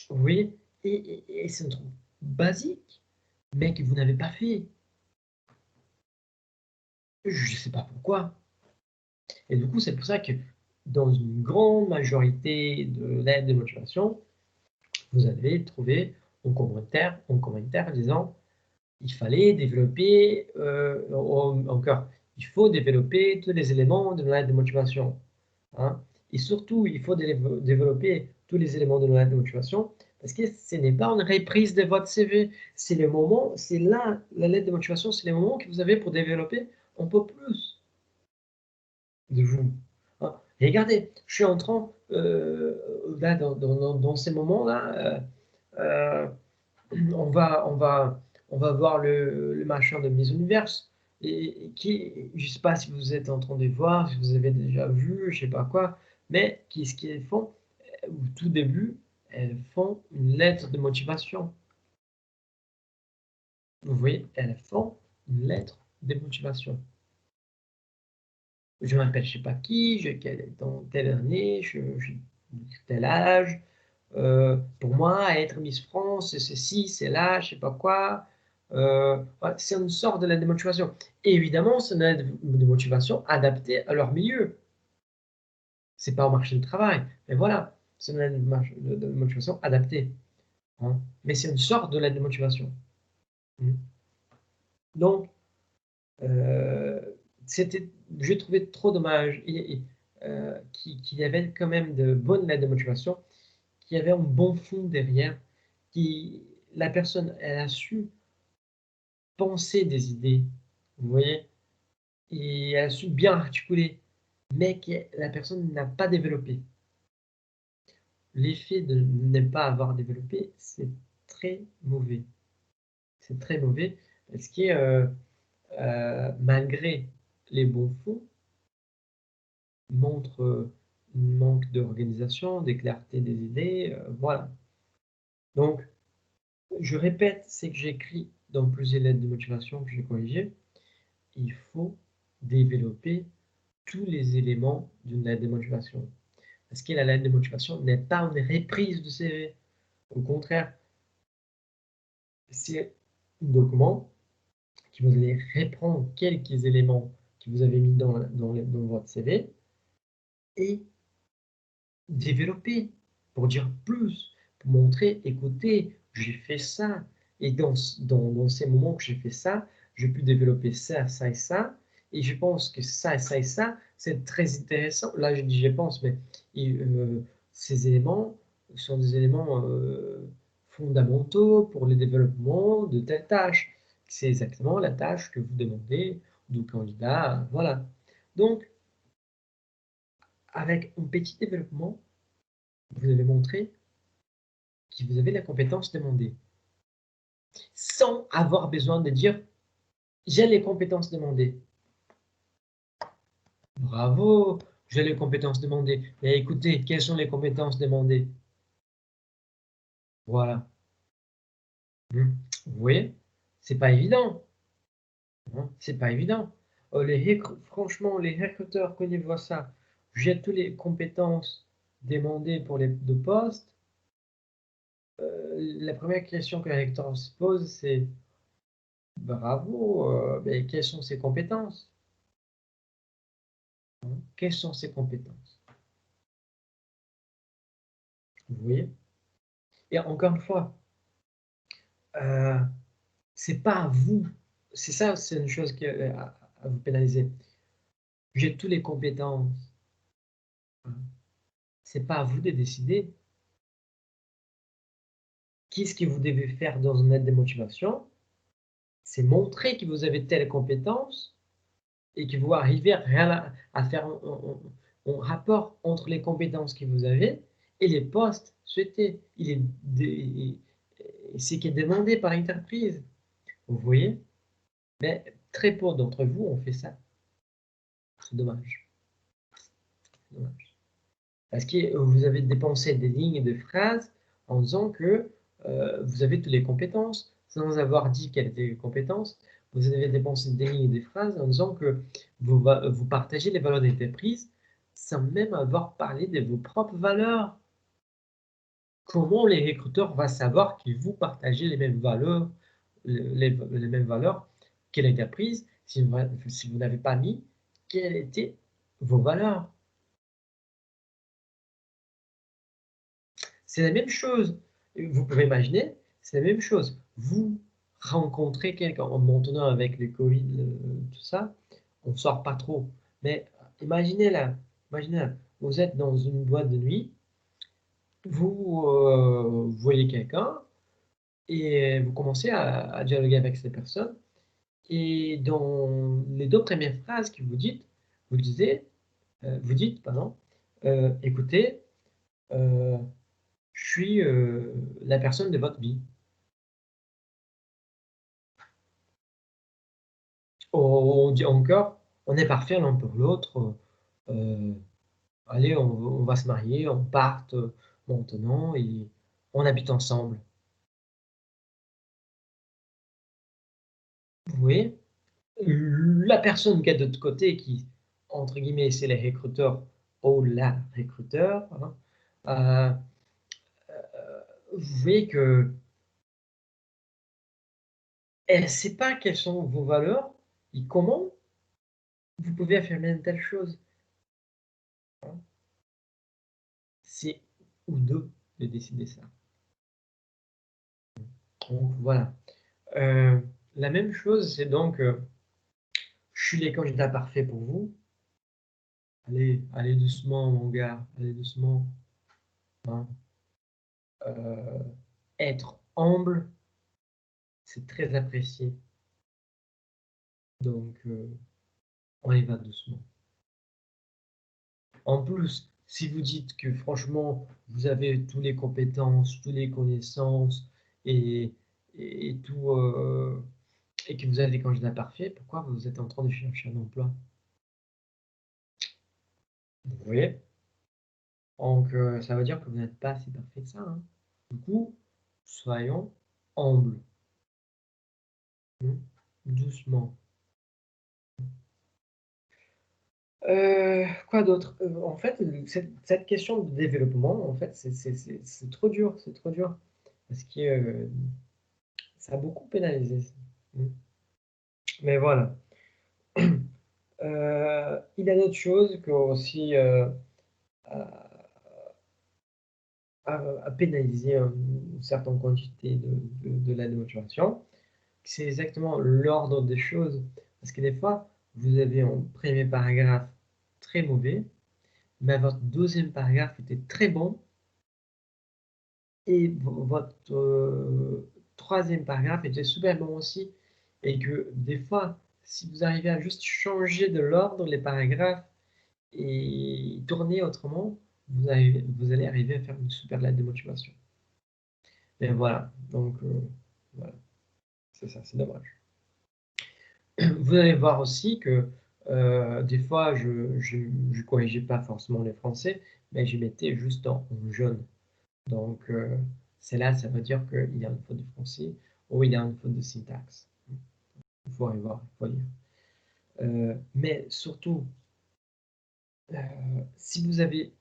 Vous voyez? Et c'est un truc basique, mais que vous n'avez pas fait. Je ne sais pas pourquoi. Et du coup, c'est pour ça que dans une grande majorité de l'aide de motivation, vous allez trouver un commentaire disant il fallait développer, encore, il faut développer tous les éléments de l'aide de motivation. Hein. Et surtout, il faut développer tous les éléments de l'aide de motivation parce que ce n'est pas une reprise de votre CV. C'est le moment, c'est là, la lettre de motivation, c'est le moment que vous avez pour développer un peu plus de vous. Hein. Et regardez, je suis en train, là, dans ces moments-là, euh, on va voir le machin de Miss Univers, et qui, je ne sais pas si vous êtes en train de voir, si vous avez déjà vu, je ne sais pas quoi, mais qu'est-ce qu'elles font? Au tout début, elles font une lettre de motivation. Vous voyez, elles font une lettre de motivation. Je m'appelle je sais pas qui, dans telle année, je tel âge. Pour moi, être Miss France, c'est ceci, c'est là, je sais pas quoi. Ouais, c'est une sorte de lettre de motivation. Et évidemment, c'est une lettre de motivation adaptée à leur milieu. C'est pas au marché du travail, mais voilà, c'est une lettre de motivation adaptée. Hein. Mais c'est une sorte de lettre de motivation. Mm. Donc, euh, j'ai trouvé trop dommage qu'il y avait quand même de bonnes lettres de motivation, qu'il y avait un bon fond derrière, qui la personne, elle a su penser des idées, vous voyez, et elle a su bien articuler, mais que la personne n'a pas développé. L'effet de ne pas avoir développé, c'est très mauvais. C'est très mauvais parce que malgré les bons fonds, montre un manque d'organisation, de clarté des idées, voilà. Donc, je répète ce que j'ai écrit dans plusieurs lettres de motivation que j'ai corrigées. Il faut développer tous les éléments d'une lettre de motivation. Parce que la lettre de motivation n'est pas une reprise de CV. Au contraire, c'est un document qui vous allez reprendre quelques éléments que vous avez mis dans votre CV et développer pour dire plus, pour montrer, écoutez, j'ai fait ça. Et dans ces moments que j'ai fait ça, j'ai pu développer ça, ça et ça. Et je pense que ça et ça et ça, c'est très intéressant. Là, je dis je pense, mais ces éléments sont des éléments fondamentaux pour le développement de telle tâche. C'est exactement la tâche que vous demandez du candidat. Voilà. Donc, avec un petit développement, vous allez montrer que vous avez la compétence demandée, sans avoir besoin de dire j'ai les compétences demandées. Bravo, j'ai les compétences demandées. Mais écoutez, quelles sont les compétences demandées? Voilà. Vous voyez, c'est pas évident. Hein, c'est pas évident. Franchement, les recruteurs, quand ils voient ça, j'ai toutes les compétences demandées pour les deux postes. La première question que le recruteur se pose, c'est bravo, mais quelles sont ses compétences? Hein, quelles sont ses compétences? Vous voyez? Et encore une fois, euh, c'est pas à vous. C'est ça, c'est une chose à vous pénaliser. J'ai toutes les compétences. Hein. C'est pas à vous de décider qu'est-ce que vous devez faire dans une lettre de motivation. C'est montrer que vous avez telle compétence et que vous arrivez à faire un rapport entre les compétences que vous avez et les postes souhaités. C'est qui est demandé par l'entreprise. Vous voyez? Mais très peu d'entre vous ont fait ça. C'est dommage. Dommage. Parce que vous avez dépensé des lignes de phrases en disant que vous avez toutes les compétences, sans avoir dit quelles étaient les compétences, vous avez dépensé des lignes et des phrases en disant que vous partagez les valeurs d'entreprise sans même avoir parlé de vos propres valeurs. Comment les recruteurs vont savoir que vous partagez les mêmes valeurs, les mêmes valeurs que l'entreprise si vous n'avez pas mis quelles étaient vos valeurs? C'est la même chose. Vous pouvez imaginer, c'est la même chose. Vous rencontrez quelqu'un, maintenant avec les Covid, tout ça, on sort pas trop. Mais imaginez là, vous êtes dans une boîte de nuit, vous voyez quelqu'un et vous commencez à dialoguer avec cette personne. Et dans les 2 premières phrases que vous disiez, vous dites, pardon, écoutez, euh, je suis la personne de votre vie. On dit encore, on est parfait l'un pour l'autre. euh, Allez, on va se marier, on part maintenant et on habite ensemble. Vous voyez? La personne qui est de l'autre côté, qui, entre guillemets, c'est les recruteurs ou la recruteur, hein, euh, vous voyez que elle ne sait pas quelles sont vos valeurs et comment vous pouvez affirmer une telle chose. Hein. C'est ou deux de décider ça. Donc voilà. Euh, la même chose, c'est donc, je suis les candidats parfaits pour vous. Allez, allez doucement, mon gars, allez doucement. Hein. Euh, Être humble, c'est très apprécié. Donc, on y va doucement. En plus, si vous dites que franchement, vous avez toutes les compétences, toutes les connaissances et, et tout, et que vous avez des candidats parfaits, pourquoi vous êtes en train de chercher un emploi? Vous voyez? Donc, ça veut dire que vous n'êtes pas si parfait que ça. Hein. Du coup, soyons humbles. Hein, doucement. Quoi d'autre? En fait, cette question de développement, en fait, c'est trop dur, c'est trop dur. Parce que ça a beaucoup pénalisé. Mm. Mais voilà. Il y a d'autres choses qui ont aussi à, à pénaliser une certaine quantité de la démotivation. C'est exactement l'ordre des choses. Parce que des fois, vous avez un premier paragraphe très mauvais, mais votre deuxième paragraphe était très bon, et votre troisième paragraphe était super bon aussi. Et que des fois, si vous arrivez à juste changer de l'ordre les paragraphes et tourner autrement, vous allez arriver à faire une super lettre de motivation. Et voilà, donc voilà, c'est ça, c'est dommage. Vous allez voir aussi que des fois, je ne corrigeais pas forcément les français, mais je mettais juste en jaune. Donc, c'est là, ça veut dire qu'il y a une faute de français ou il y a une faute de syntaxe. Il faut aller voir, il faut lire. Mais surtout, si vous avez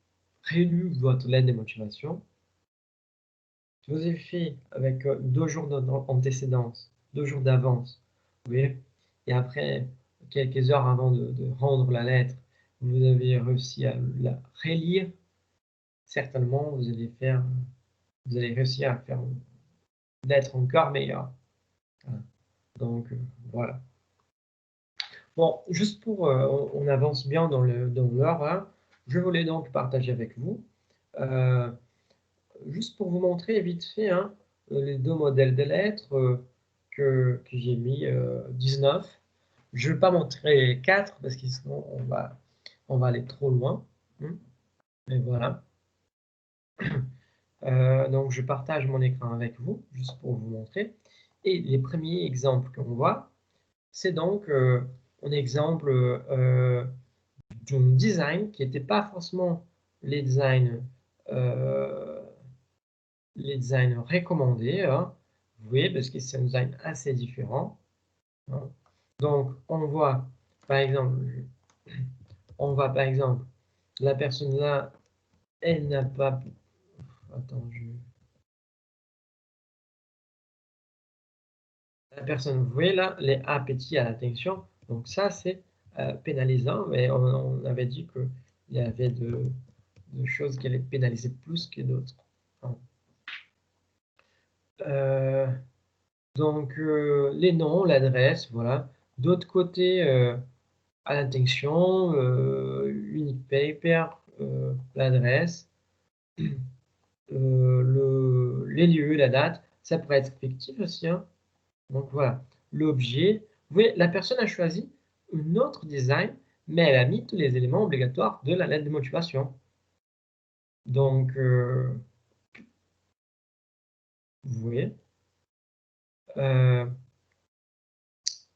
rélu votre lettre de motivation, si vous avez fait avec 2 jours d'antécédence, 2 jours d'avance, vous voyez, et après, quelques heures avant de rendre la lettre, vous avez réussi à la relire, certainement, vous allez réussir à faire une lettre encore meilleure. Voilà. Donc, voilà. Bon, juste pour, on avance bien dans l'heure, hein. Je voulais donc partager avec vous, euh, juste pour vous montrer vite fait, hein, les 2 modèles de lettres que j'ai mis 19. Je ne vais pas montrer 4 parce que sinon on va aller trop loin. Hein. Et voilà. Donc je partage mon écran avec vous, juste pour vous montrer. Et les premiers exemples qu'on voit, c'est donc un exemple d'un design qui n'était pas forcément les designs, euh, les designs recommandés. Hein. Vous voyez, parce que c'est un design assez différent. Hein. Donc, on voit, par exemple, la personne là, elle n'a pas... Attends, la personne, vous voyez là, les A petits à l'attention. Donc ça, c'est pénalisant. Mais on avait dit qu'il y avait de choses qui allaient pénaliser plus que d'autres. Hein. Donc, les noms, l'adresse, voilà. D'autre côté, à l'attention, unique paper, l'adresse, les lieux, la date. Ça pourrait être fictif aussi. Hein. Donc voilà, l'objet. Vous voyez, la personne a choisi un autre design, mais elle a mis tous les éléments obligatoires de la lettre de motivation. Donc, vous voyez.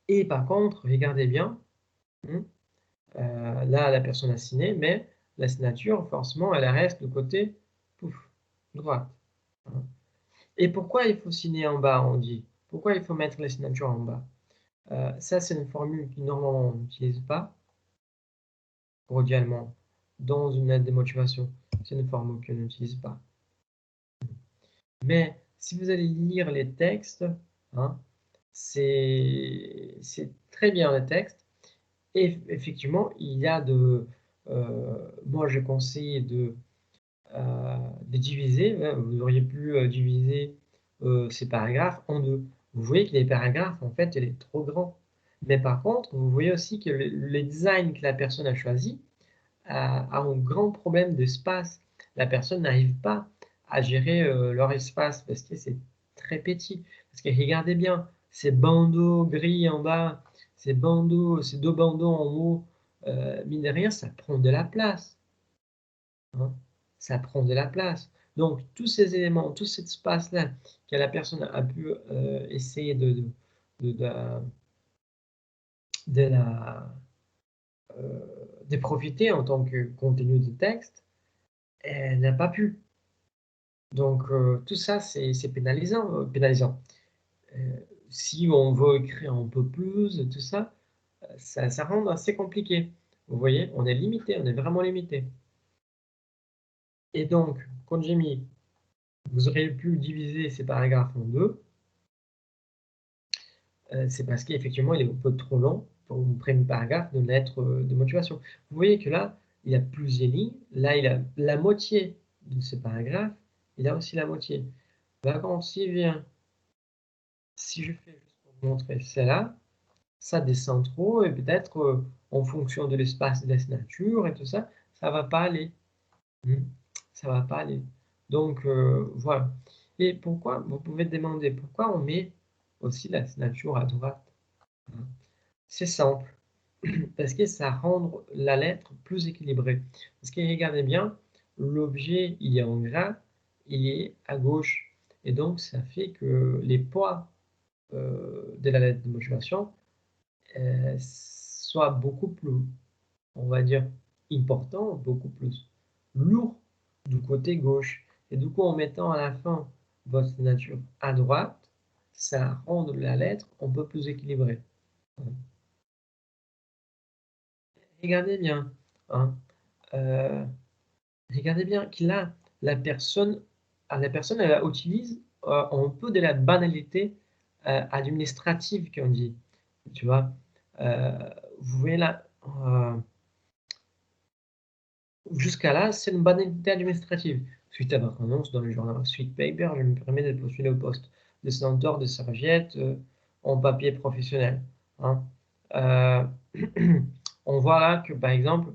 Et par contre, regardez bien. Hein, là, la personne a signé, mais la signature, forcément, elle reste de côté pouf, droite. Hein. Et pourquoi il faut signer en bas, on dit? Pourquoi il faut mettre la signature en bas? Ça, c'est une formule qui normalement on n'utilise pas cordialement dans une lettre de motivation. C'est une formule qu'on n'utilise pas. Mais si vous allez lire les textes, hein, c'est très bien les textes. Et effectivement, il y a moi, je conseille de diviser. Hein, vous auriez pu diviser ces paragraphes en deux. Vous voyez que les paragraphes, en fait, il est trop grand. Mais par contre, vous voyez aussi que le design que la personne a choisi a un grand problème d'espace. La personne n'arrive pas à gérer leur espace parce que c'est très petit. Parce que regardez bien, ces bandeaux gris en bas, ces deux bandeaux en haut, mine de rien, ça prend de la place. Hein. Ça prend de la place. Donc, tous ces éléments, tout cet espace-là que la personne a pu essayer de la, de profiter en tant que contenu de texte, elle n'a pas pu. Donc, tout ça, c'est pénalisant. Pénalisant. Si on veut écrire un peu plus, tout ça, ça rend assez compliqué. Vous voyez, on est limité, on est vraiment limité. Et donc, quand j'ai mis, vous auriez pu diviser ces paragraphes en deux, c'est parce qu'effectivement, il est un peu trop long pour un premier paragraphe de lettre de motivation. Vous voyez que là, il y a plusieurs lignes. Là, il a la moitié de ce paragraphe. Il a aussi la moitié. Par contre, s'il vient, si je fais juste pour vous montrer celle-là, ça descend trop et peut-être en fonction de l'espace de la signature et tout ça, ça va pas aller. Ça va pas aller. Donc, voilà. Et pourquoi, vous pouvez demander pourquoi on met aussi la signature à droite. C'est simple, parce que ça rend la lettre plus équilibrée. Parce que regardez bien, l'objet, il est en gras, il est à gauche. Et donc, ça fait que les poids de la lettre de motivation soient beaucoup plus, on va dire, importants, beaucoup plus lourds du côté gauche. Et du coup, en mettant à la fin votre signature à droite, ça rend la lettre un peu plus équilibrée. Regardez bien, hein, regardez bien que là, la personne elle utilise un peu de la banalité administrative qu'on dit. Tu vois, euh, vous voyez là, jusqu'à là, c'est une banalité administrative. Suite à votre annonce dans le journal Suite Paper, je me permets de postuler au poste de senteur de serviettes en papier professionnel. Hein. On voit là que, par exemple,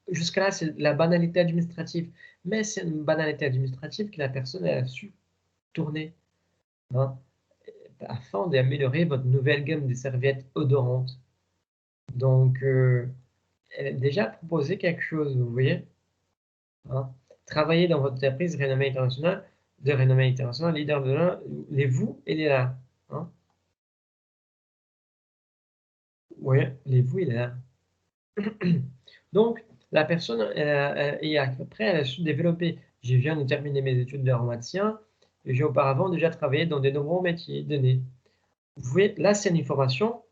jusqu'à là, c'est la banalité administrative. Mais c'est une banalité administrative que la personne a su tourner. Hein, afin d'améliorer votre nouvelle gamme de serviettes odorantes. Donc, elle a déjà proposé quelque chose, vous voyez. Hein. Travailler dans votre entreprise de renommée internationale, leader de l'un, les vous et les là. Hein. Oui, les vous et les là. Donc, la personne, et après, elle a su développer. Je viens de terminer mes études d'informaticien j'ai auparavant déjà travaillé dans de nombreux métiers donnés. Vous voyez, là, c'est une information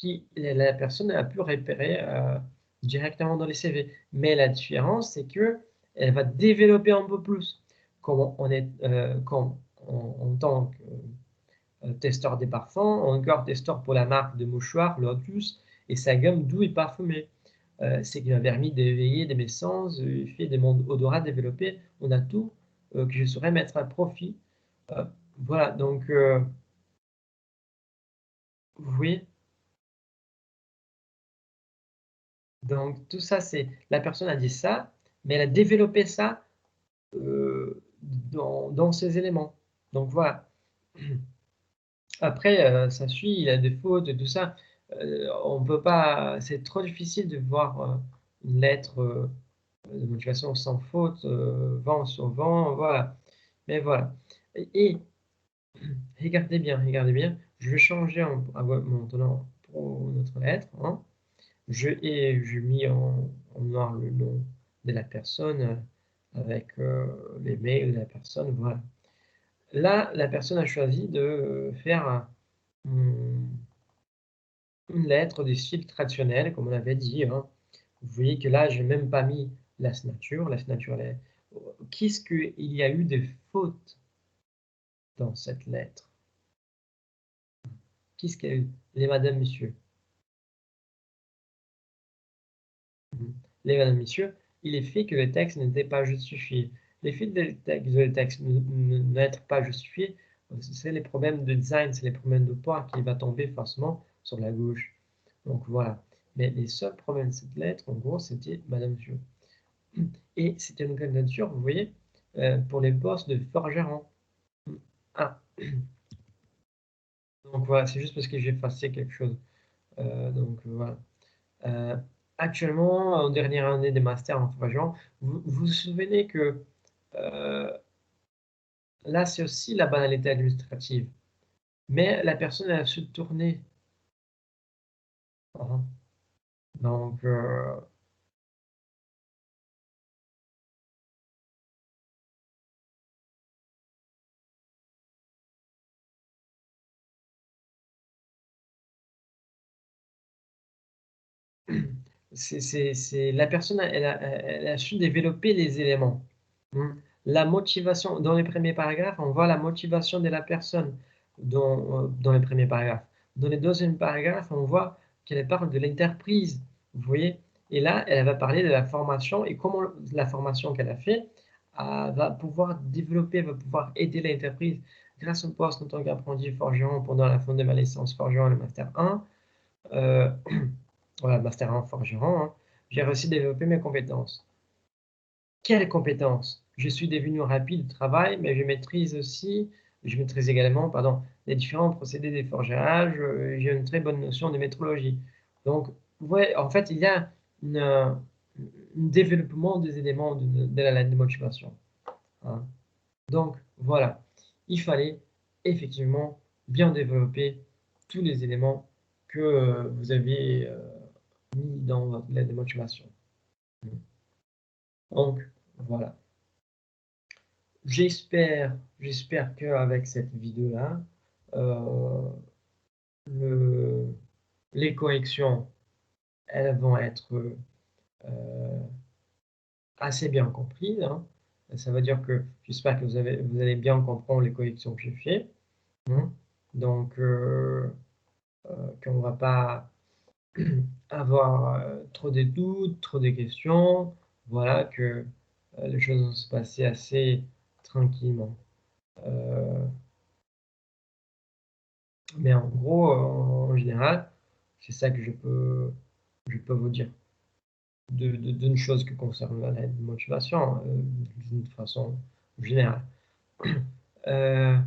que la personne a pu repérer directement dans les CV. Mais la différence, c'est qu'elle va développer un peu plus. Comme en tant que testeur des parfums, encore testeur pour la marque de mouchoirs Lotus et sa gamme doux et parfumée. C'est qui m'a permis d'éveiller mes sens, fait des mondes odorat développés. On a tout que je saurais mettre à profit. Voilà, donc, oui. Donc tout ça, c'est la personne a dit ça, mais elle a développé ça dans ces éléments. Donc voilà. Après, ça suit, il a des fautes et tout ça. On peut pas, c'est trop difficile de voir une lettre de motivation sans faute, vent sur vent, voilà. Mais voilà. Et regardez bien, je vais changer maintenant pour notre lettre, hein. Je mis en noir le nom de la personne avec les mails de la personne, voilà. Là, la personne a choisi de faire une lettre de style traditionnel, comme on avait dit, hein. Vous voyez que là, je n'ai même pas mis la signature. La signature, qu'est-ce qu'il y a eu de fautes dans cette lettre? Qu'est-ce qu'il y a eu? Les madame, monsieur. Les mesdames, messieurs, il est fait que le texte n'était pas justifié. L'effet de le texte n'être pas justifié, c'est les problèmes de design, c'est les problèmes de poids qui va tomber forcément sur la gauche. Donc voilà. Mais les seuls problèmes de cette lettre, en gros, c'était Madame Monsieur. Et c'était une candidature, vous voyez, pour les postes de forgeron. Ah, donc voilà, c'est juste parce que j'ai effacé quelque chose. Donc voilà. Euh, Actuellement, en dernière année des masters en forgeron, vous vous souvenez que là, c'est aussi la banalité administrative. Mais la personne elle a su tourner. Hein. Donc, la personne, elle a su développer les éléments. Hmm. La motivation, dans les premiers paragraphes, on voit la motivation de la personne dans les premiers paragraphes. Dans les deuxièmes paragraphes, on voit qu'elle parle de l'entreprise. Vous voyez? Et là, elle va parler de la formation et comment la formation qu'elle a fait va pouvoir développer, va pouvoir aider l'entreprise grâce au poste en tant qu'apprenti forgeron pendant la fin de ma licence forgeron, le master 1. Euh, voilà, master 1 forgeron, hein. J'ai réussi à développer mes compétences. Quelles compétences? Je suis devenu rapide au travail, mais je maîtrise également, pardon, les différents procédés des forgeages, j'ai une très bonne notion de métrologie. Donc, ouais, en fait, il y a un développement des éléments de la lettre de motivation, hein. Donc, voilà, il fallait effectivement bien développer tous les éléments que vous avez mis dans votre lettre de motivation. Donc, voilà. J'espère qu'avec cette vidéo-là, euh, les corrections, elles vont être assez bien comprises, hein. Ça veut dire que j'espère que vous allez bien comprendre les corrections que j'ai faites, hein. Donc, qu'on ne va pas avoir trop de doutes, trop de questions. Voilà, que les choses vont se passer assez tranquillement. Euh, Mais en gros, en général, c'est ça que je peux vous dire d'une chose qui concerne la motivation, d'une façon générale. Euh,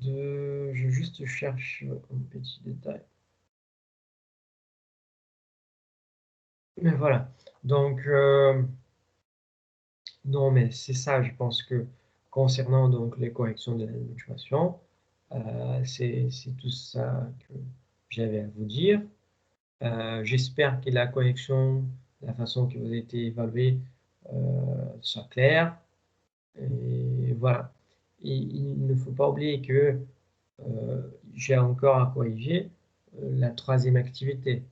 je juste cherche un petit détail. Mais voilà. Donc, non, mais c'est ça, je pense que concernant donc les corrections de la motivation, c'est tout ça que j'avais à vous dire. J'espère que la correction, la façon que vous avez été évalué, soit clair. Et voilà. Et il ne faut pas oublier que j'ai encore à corriger la troisième activité.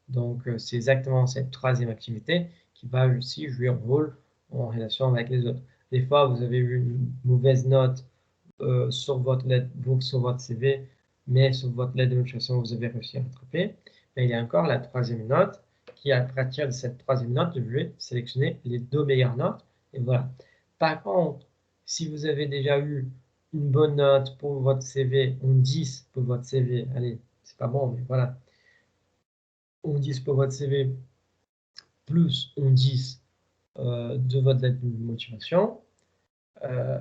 Donc, c'est exactement cette troisième activité qui va aussi jouer un rôle en relation avec les autres. Des fois, vous avez eu une mauvaise note sur votre lettre, sur votre CV, mais sur votre lettre de motivation, vous avez réussi à rattraper. Mais il y a encore la troisième note qui, à partir de cette troisième note, vous devez sélectionner les 2 meilleures notes. Et voilà. Par contre, si vous avez déjà eu une bonne note pour votre CV, on 10 pour votre CV, allez, c'est pas bon, mais voilà, on 10 pour votre CV, plus on 10 de votre lettre de motivation, euh,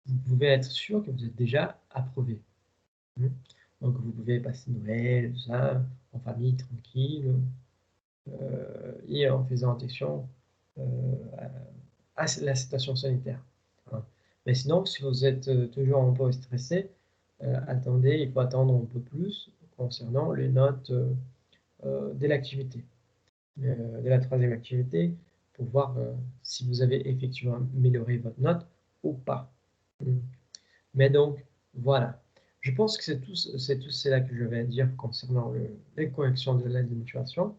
vous pouvez être sûr que vous êtes déjà approuvé. Donc vous pouvez passer Noël, tout ça, en famille, tranquille, et en faisant attention à la situation sanitaire. Hein. Mais sinon, si vous êtes toujours un peu stressé, attendez, il faut attendre un peu plus concernant les notes de l'activité, de la troisième activité, pour voir si vous avez effectivement amélioré votre note ou pas. Mais donc, voilà. Je pense que c'est tout cela que je vais dire concernant les corrections de l'aide de motivation.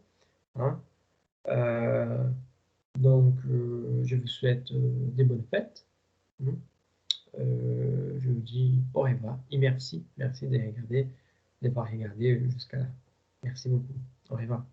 Hein. Euh, donc, je vous souhaite des bonnes fêtes. Hein. Je vous dis au revoir et merci. Merci d'avoir regardé jusqu'à là. Merci beaucoup. Au revoir.